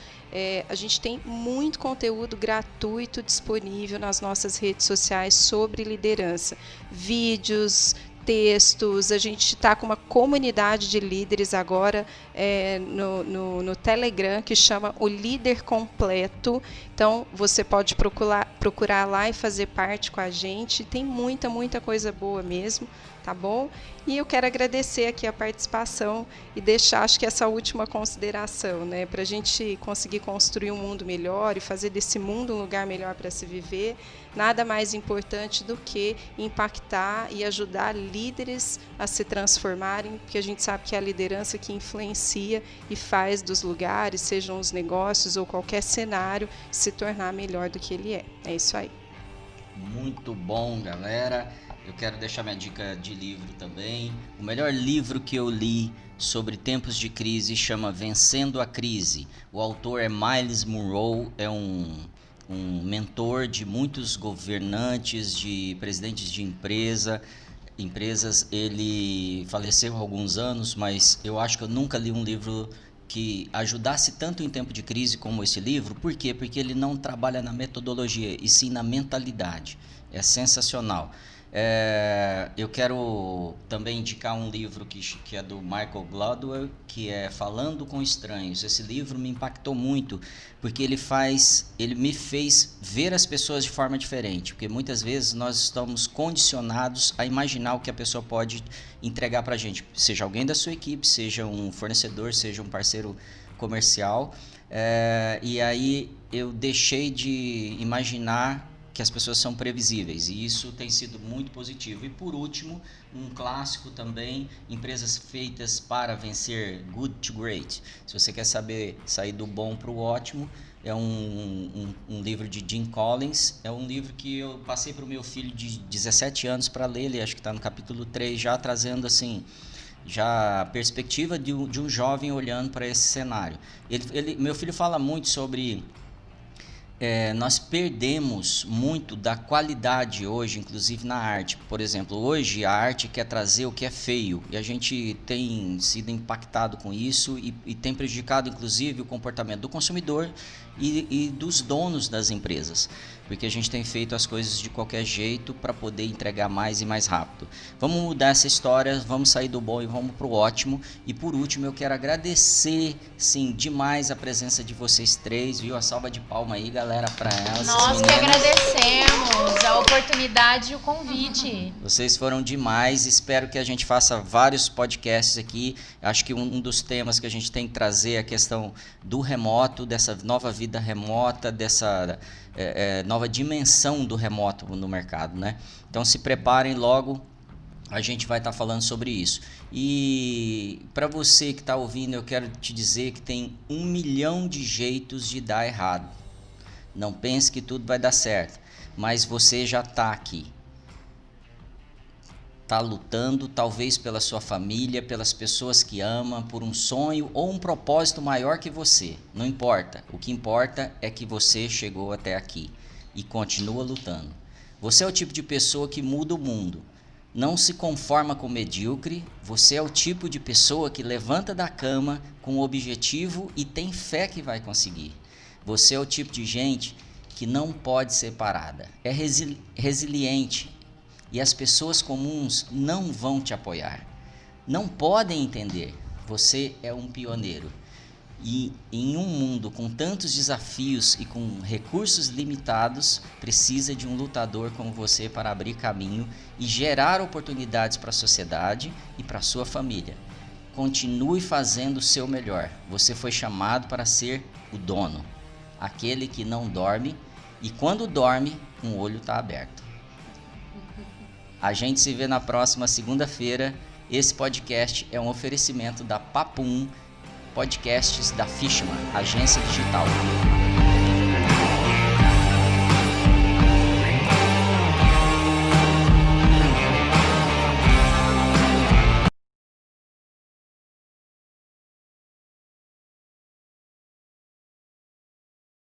a gente tem muito conteúdo gratuito disponível nas nossas redes sociais sobre liderança. Vídeos, textos, a gente está com uma comunidade de líderes agora no Telegram, que chama o Líder Completo. Então, você pode procurar lá e fazer parte com a gente. Tem muita coisa boa mesmo, tá bom? E eu quero agradecer aqui a participação e deixar, acho que essa última consideração, né? Para a gente conseguir construir um mundo melhor e fazer desse mundo um lugar melhor para se viver, nada mais importante do que impactar e ajudar líderes a se transformarem, porque a gente sabe que é a liderança que influencia e faz dos lugares, sejam os negócios ou qualquer cenário, se tornar melhor do que ele é. É isso aí. Muito bom, galera. Eu quero deixar minha dica de livro também. O melhor livro que eu li sobre tempos de crise chama Vencendo a Crise. O autor é Myles Munroe, é um mentor de muitos governantes, de presidentes de empresas. Ele faleceu há alguns anos, mas eu acho que eu nunca li um livro que ajudasse tanto em tempo de crise como esse livro. Por quê? Porque ele não trabalha na metodologia, e sim na mentalidade. É sensacional. Eu quero também indicar um livro que é do Michael Gladwell, que é Falando com Estranhos. Esse livro me impactou muito, porque ele me fez ver as pessoas de forma diferente, porque muitas vezes nós estamos condicionados a imaginar o que a pessoa pode entregar para a gente, seja alguém da sua equipe, seja um fornecedor, seja um parceiro comercial, e aí eu deixei de imaginar que as pessoas são previsíveis, e isso tem sido muito positivo. E por último, um clássico também, Empresas Feitas para Vencer, Good to Great. Se você quer saber sair do bom para o ótimo, é um livro de Jim Collins. É um livro que eu passei para o meu filho de 17 anos para ler. Ele acho que está no capítulo 3, já trazendo assim, já a perspectiva de um jovem olhando para esse cenário. Meu filho fala muito sobre... nós perdemos muito da qualidade hoje, inclusive na arte. Por exemplo, hoje a arte quer trazer o que é feio, e a gente tem sido impactado com isso e tem prejudicado inclusive o comportamento do consumidor e dos donos das empresas, porque a gente tem feito as coisas de qualquer jeito para poder entregar mais e mais rápido. Vamos mudar essa história, vamos sair do bom e vamos para o ótimo. E por último, eu quero agradecer, sim, demais a presença de vocês três, viu? A salva de palma aí, galera, para elas. Nós que agradecemos a oportunidade e o convite. Vocês foram demais, espero que a gente faça vários podcasts aqui. Acho que um dos temas que a gente tem que trazer é a questão do remoto, dessa nova vida remota, dessa nova dimensão do remoto no mercado, né? Então se preparem, logo a gente vai estar falando sobre isso. E para você que está ouvindo, eu quero te dizer que tem 1 milhão de jeitos de dar errado. Não pense que tudo vai dar certo, mas você já está aqui. Está lutando, talvez pela sua família, pelas pessoas que ama, por um sonho ou um propósito maior que você. Não importa. O que importa é que você chegou até aqui e continua lutando. Você é o tipo de pessoa que muda o mundo. Não se conforma com o medíocre. Você é o tipo de pessoa que levanta da cama com o objetivo e tem fé que vai conseguir. Você é o tipo de gente que não pode ser parada. É resiliente. E as pessoas comuns não vão te apoiar. Não podem entender. Você é um pioneiro. E em um mundo com tantos desafios e com recursos limitados, precisa de um lutador como você para abrir caminho e gerar oportunidades para a sociedade e para a sua família. Continue fazendo o seu melhor. Você foi chamado para ser o dono. Aquele que não dorme, e quando dorme, um olho está aberto. A gente se vê na próxima segunda-feira. Esse podcast é um oferecimento da Papum, podcasts da Fishman, agência digital.